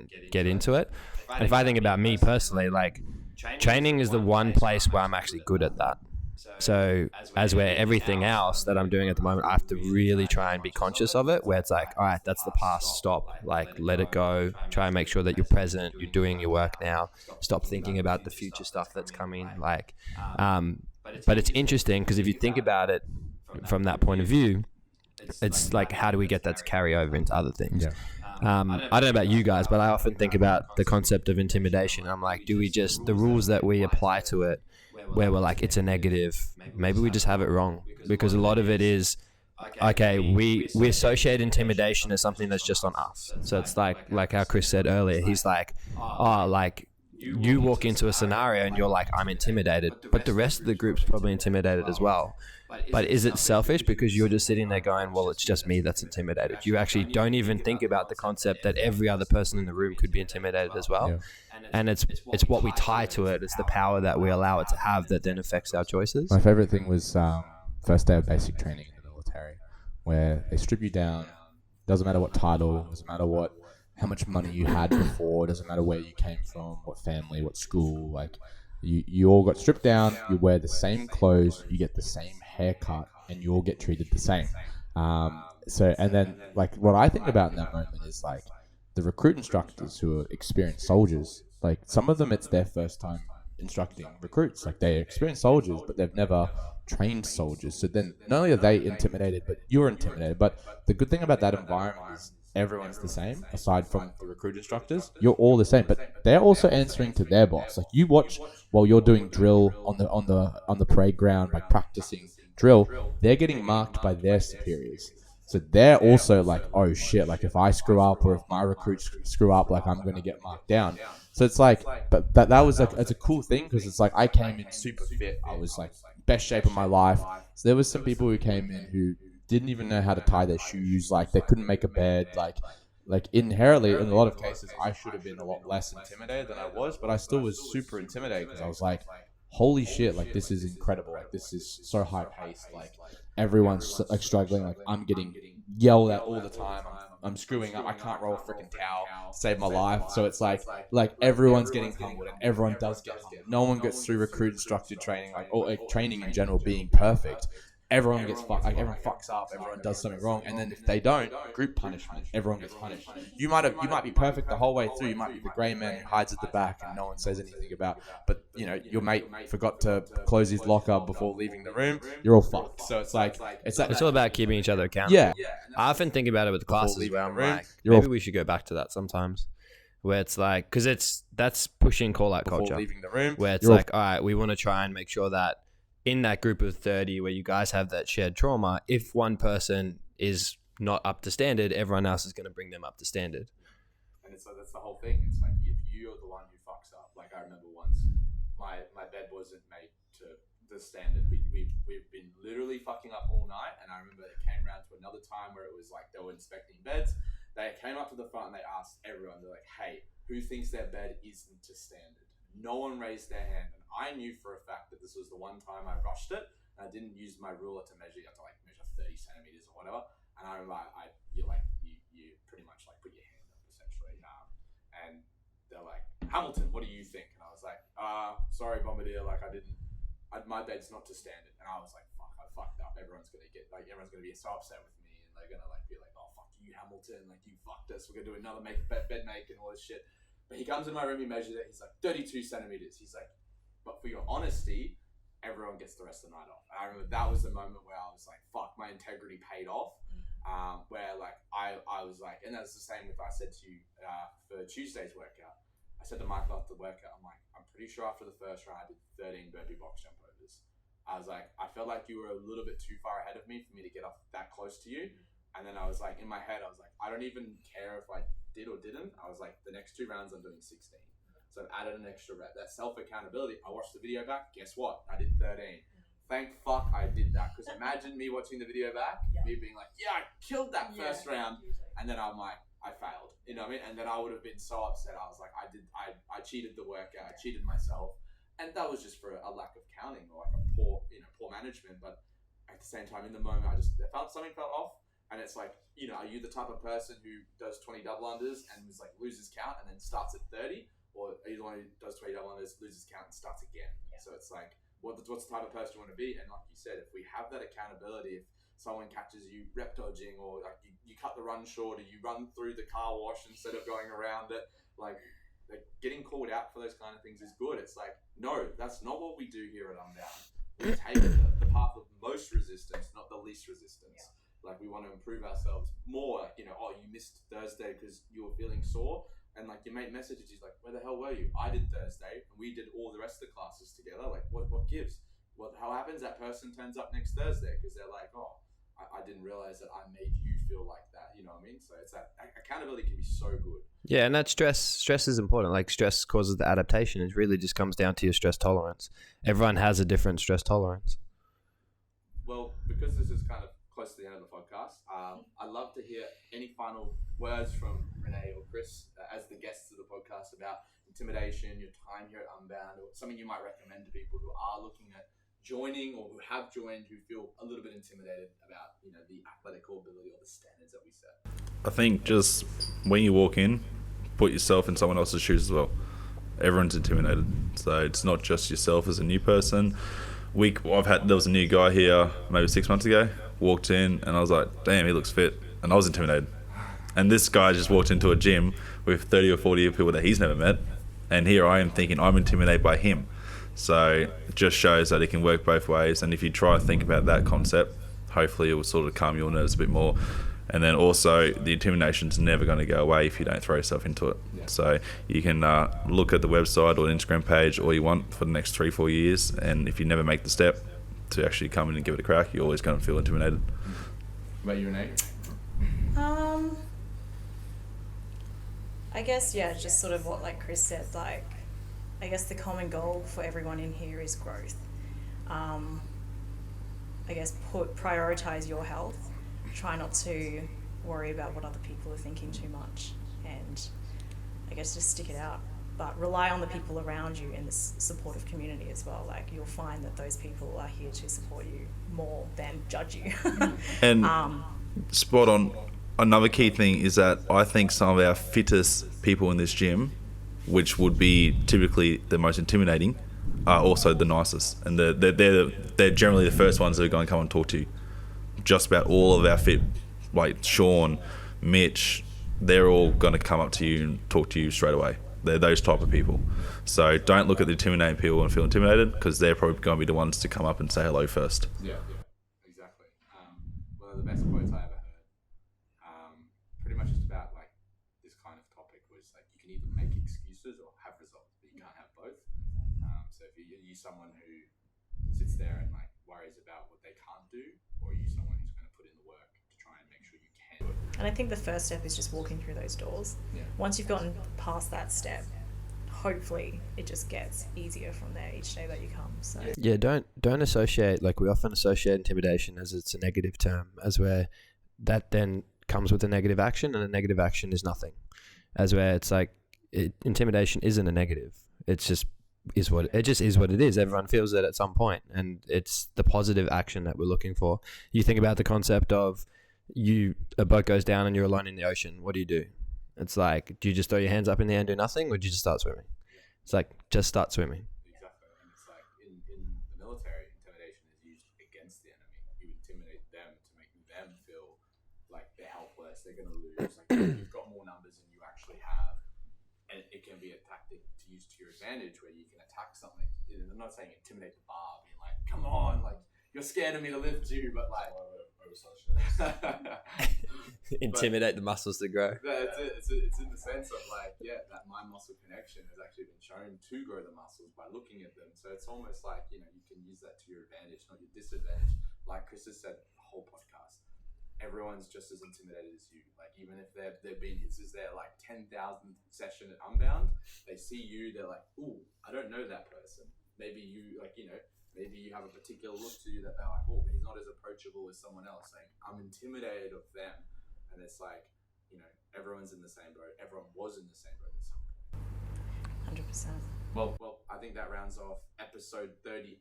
into it. And if I think about me personally, like, training is the one place where I'm actually good at that. So as where everything else that I'm doing at the moment, I have to really try and be conscious of it, where it's like, all right, that's the past, stop, like, let it go, try and make sure that you're present, you're doing your work now, stop thinking about the future stuff that's coming. Like, but it's interesting because if you think about it from that point of view, it's like, how do we get that to carry over into other things? I don't know about you guys, but I often think about the concept of intimidation. I'm like, do we just, the rules that we apply to it, where we're like, it's a negative, maybe we just have it wrong, because a lot of it is, okay, we associate intimidation as something that's just on us. So it's like how Chris said earlier, he's like, oh, like, you walk into a scenario and you're like, I'm intimidated, but the rest of the group's probably intimidated as well. But is it selfish because you're just sitting there going, well, it's just me that's intimidated? You actually don't even think about the concept that every other person in the room could be intimidated as well. Yeah. And it's what we tie to it. It's the power that we allow it to have that then affects our choices. My favorite thing was first day of basic training in the military, where they strip you down. Doesn't matter what title, doesn't matter how much money you had before, doesn't matter where you came from, what family, what school. Like, you all got stripped down. You wear the same clothes, you get the same haircut, and you all get treated the same. And then, like, what I think about in that moment is, like, the recruit instructors who are experienced soldiers. Like, some of them, it's their first time instructing recruits. Like, they're experienced soldiers, but they've never trained soldiers. So then not only are they intimidated, but you're intimidated. But the good thing about that environment is everyone's the same aside from the recruit instructors. You're all the same, but they're also answering to their boss. Like you watch while you're doing drill on the parade ground, like practicing drill, they're getting marked by their superiors. So they're also like, oh shit, like if I screw up or if my recruits screw up, like I'm going to get marked down. So it's like, but that was like, it's a cool thing because it's like I came in super fit. I was like best shape of my life. So there was some people who came in who didn't even know how to tie their shoes. Like they couldn't make a bed. Like inherently, in a lot of cases, I should have been a lot less intimidated than I was, but I still was super intimidated because I was like, holy shit, like this is incredible. Like this is so high paced. Like everyone's like struggling. Like I'm getting yelled at all the time. I'm screwing up. I can't roll a freaking towel to save my life. So it's like everyone's getting humbled and everyone does get humbled. No one gets through recruit instructor training, or training in general being perfect. Everyone gets fucked. Like everyone fucks up. Everyone does something wrong, and then if they don't, group punishment. Everyone gets punished. You might be perfect the whole way through. You might be the grey man who hides at the back and no one says anything about. But you know your mate forgot to close his locker before leaving the room. You're all fucked. So it's like it's all about keeping each other accountable. Yeah. I often think about it with classes where I'm like, You're maybe we should go back to that sometimes. Where it's like, because that's pushing call out culture. Leaving the room, where it's like, all right, we want to try and make sure that in that group of 30 where you guys have that shared trauma, if one person is not up to standard, everyone else is going to bring them up to standard. And it's like, that's the whole thing. It's like if you're the one who fucks up, like I remember once my bed wasn't made to the standard. We've been literally fucking up all night, and I remember it came around to another time where it was like they were inspecting beds. They came up to the front and they asked everyone, they're like, hey, who thinks their bed isn't to standard? No one raised their hand. I knew for a fact that this was the one time I rushed it, and I didn't use my ruler to measure. You have to like measure 30 centimeters or whatever. And I remember you pretty much like put your hand up essentially. And they're like, Hamilton, what do you think? And I was like, sorry, Bombardier, like my bed's not to standard. And I was like, fuck, I fucked up. Everyone's gonna be so upset with me, and they're gonna like be like, oh fuck you, Hamilton, like you fucked us. We're gonna do another bed make and all this shit. But he comes in my room, he measures it. He's like 32 centimeters. He's like, but for your honesty, everyone gets the rest of the night off. And I remember that was the moment where I was like, fuck, my integrity paid off. Where like I was like, and that's the same with I said to you for Tuesday's workout. I said to Michael after the workout, I'm like, I'm pretty sure after the first round I did 13 burpee box jump overs. I was like, I felt like you were a little bit too far ahead of me for me to get up that close to you. And then I was like, in my head, I was like, I don't even care if I did or didn't. I was like, the next 2 rounds I'm doing 16. So I've added an extra rep. That self-accountability. I watched the video back. Guess what? I did 13. Thank fuck I did that. Because imagine me watching the video back, me being like, yeah, I killed that first round. And then I'm like, I failed. You know what I mean? And then I would have been so upset. I was like, I cheated the workout. I cheated myself. And that was just for a lack of counting or like a poor management. But at the same time, in the moment, something felt off. And it's like, you know, are you the type of person who does 20 double unders and was like loses count and then starts at 30? Or are you the one who does 20 double unders, loses count and starts again? Yeah. So it's like, what's the type of person you want to be? And like you said, if we have that accountability, if someone catches you rep dodging or like you cut the run short or you run through the car wash instead of going around it, like getting called out for those kind of things is good. It's like, no, that's not what we do here at Unbound. We take the path of most resistance, not the least resistance. Yeah. Like we want to improve ourselves more. You know, oh, you missed Thursday because you were feeling sore. And like your mate messages, he's like, where the hell were you? I did Thursday and we did all the rest of the classes together. Like what gives? How happens that person turns up next Thursday? Because they're like, oh, I didn't realize that I made you feel like that. You know what I mean? So it's that accountability can be so good. Yeah, and that stress is important. Like stress causes the adaptation. It really just comes down to your stress tolerance. Everyone has a different stress tolerance. Well, because this is kind of close to the end of the podcast, I'd love to hear any final words from Renee or Chris as the guests of the podcast about intimidation, your time here at Unbound, or something you might recommend to people who are looking at joining or who have joined who feel a little bit intimidated about, you know, the athletic ability or the standards that we set. I think just when you walk in, put yourself in someone else's shoes as well. Everyone's intimidated, so it's not just yourself as a new person. There was a new guy here maybe 6 months ago. Walked in and I was like, damn, he looks fit, and I was intimidated. And this guy just walked into a gym with 30 or 40 people that he's never met, and here I am thinking I'm intimidated by him. So it just shows that it can work both ways, and if you try to think about that concept, hopefully it will sort of calm your nerves a bit more And then also, the intimidation's never going to go away if you don't throw yourself into it. Yeah. So you can look at the website or Instagram page all you want for the next 3-4 years, and if you never make the step to actually come in and give it a crack, you're always going to feel intimidated. What about you, Renee? I guess, yeah, just sort of what like Chris said, like, I guess the common goal for everyone in here is growth. I guess prioritize your health. Try not to worry about what other people are thinking too much, and I guess just stick it out. But rely on the people around you in this supportive community as well. Like, you'll find that those people are here to support you more than judge you. And spot on. Another key thing is that I think some of our fittest people in this gym, which would be typically the most intimidating, are also the nicest, and they're generally the first ones that are going to come and talk to you. Just about all of our fit, like Sean, Mitch, they're all going to come up to you and talk to you straight away. They're those type of people. So don't look at the intimidating people and feel intimidated, because they're probably going to be the ones to come up and say hello first. Yeah, exactly. One of the best quotes I ever heard, pretty much just about like this kind of topic, was like, you can either make excuses or have results, but you can't have both. So if you're someone who sits there and like worries about what they can't do, or are you someone who's going to put in the work to try and make sure you can? And I think the first step is just walking through those doors. Yeah. Once you've gotten past that step, hopefully it just gets easier from there each day that you come. So Yeah, don't associate, like we often associate intimidation as it's a negative term, as where that then comes with a negative action, and a negative action is nothing. As where it's like intimidation isn't a negative. It's just what it is. Everyone feels it at some point, and it's the positive action that we're looking for. You think about the concept of a boat goes down and you're alone in the ocean. What do? It's like, do you just throw your hands up in the air and do nothing, or do you just start swimming? It's like, just start swimming. Exactly. And it's like in the military, intimidation is used against the enemy. You intimidate them to make them feel like they're helpless, they're going to lose. Like, you've got more numbers than you actually have. And it can be a tactic to use to your advantage, where you can attack something. I'm not saying intimidate the bar, being like, come on, like, you're scared of me to lift you, but like... Intimidate the muscles to grow. It's in the sense of like, yeah, that mind-muscle connection has actually been shown to grow the muscles by looking at them. So it's almost like, you can use that to your advantage, not your disadvantage. Like Chris has said the whole podcast, everyone's just as intimidated as you. Like, even if they've been, this is their like 10,000th session at Unbound, they see you, they're like, ooh, I don't know that person. Maybe you maybe you have a particular look to you that they're like, oh, he's not as approachable as someone else. Like, I'm intimidated of them. And it's like, everyone's in the same boat. Everyone was in the same boat at some point. 100%. Well, I think that rounds off episode 38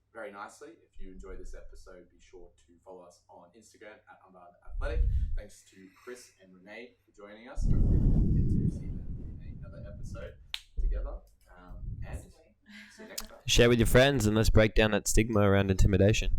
very nicely. If you enjoyed this episode, be sure to follow us on Instagram at Unbound Athletic. Thanks to Chris and Renee for joining us. Hopefully we'll get to see them in another episode together. And see you next time. Share with your friends, and let's break down that stigma around intimidation.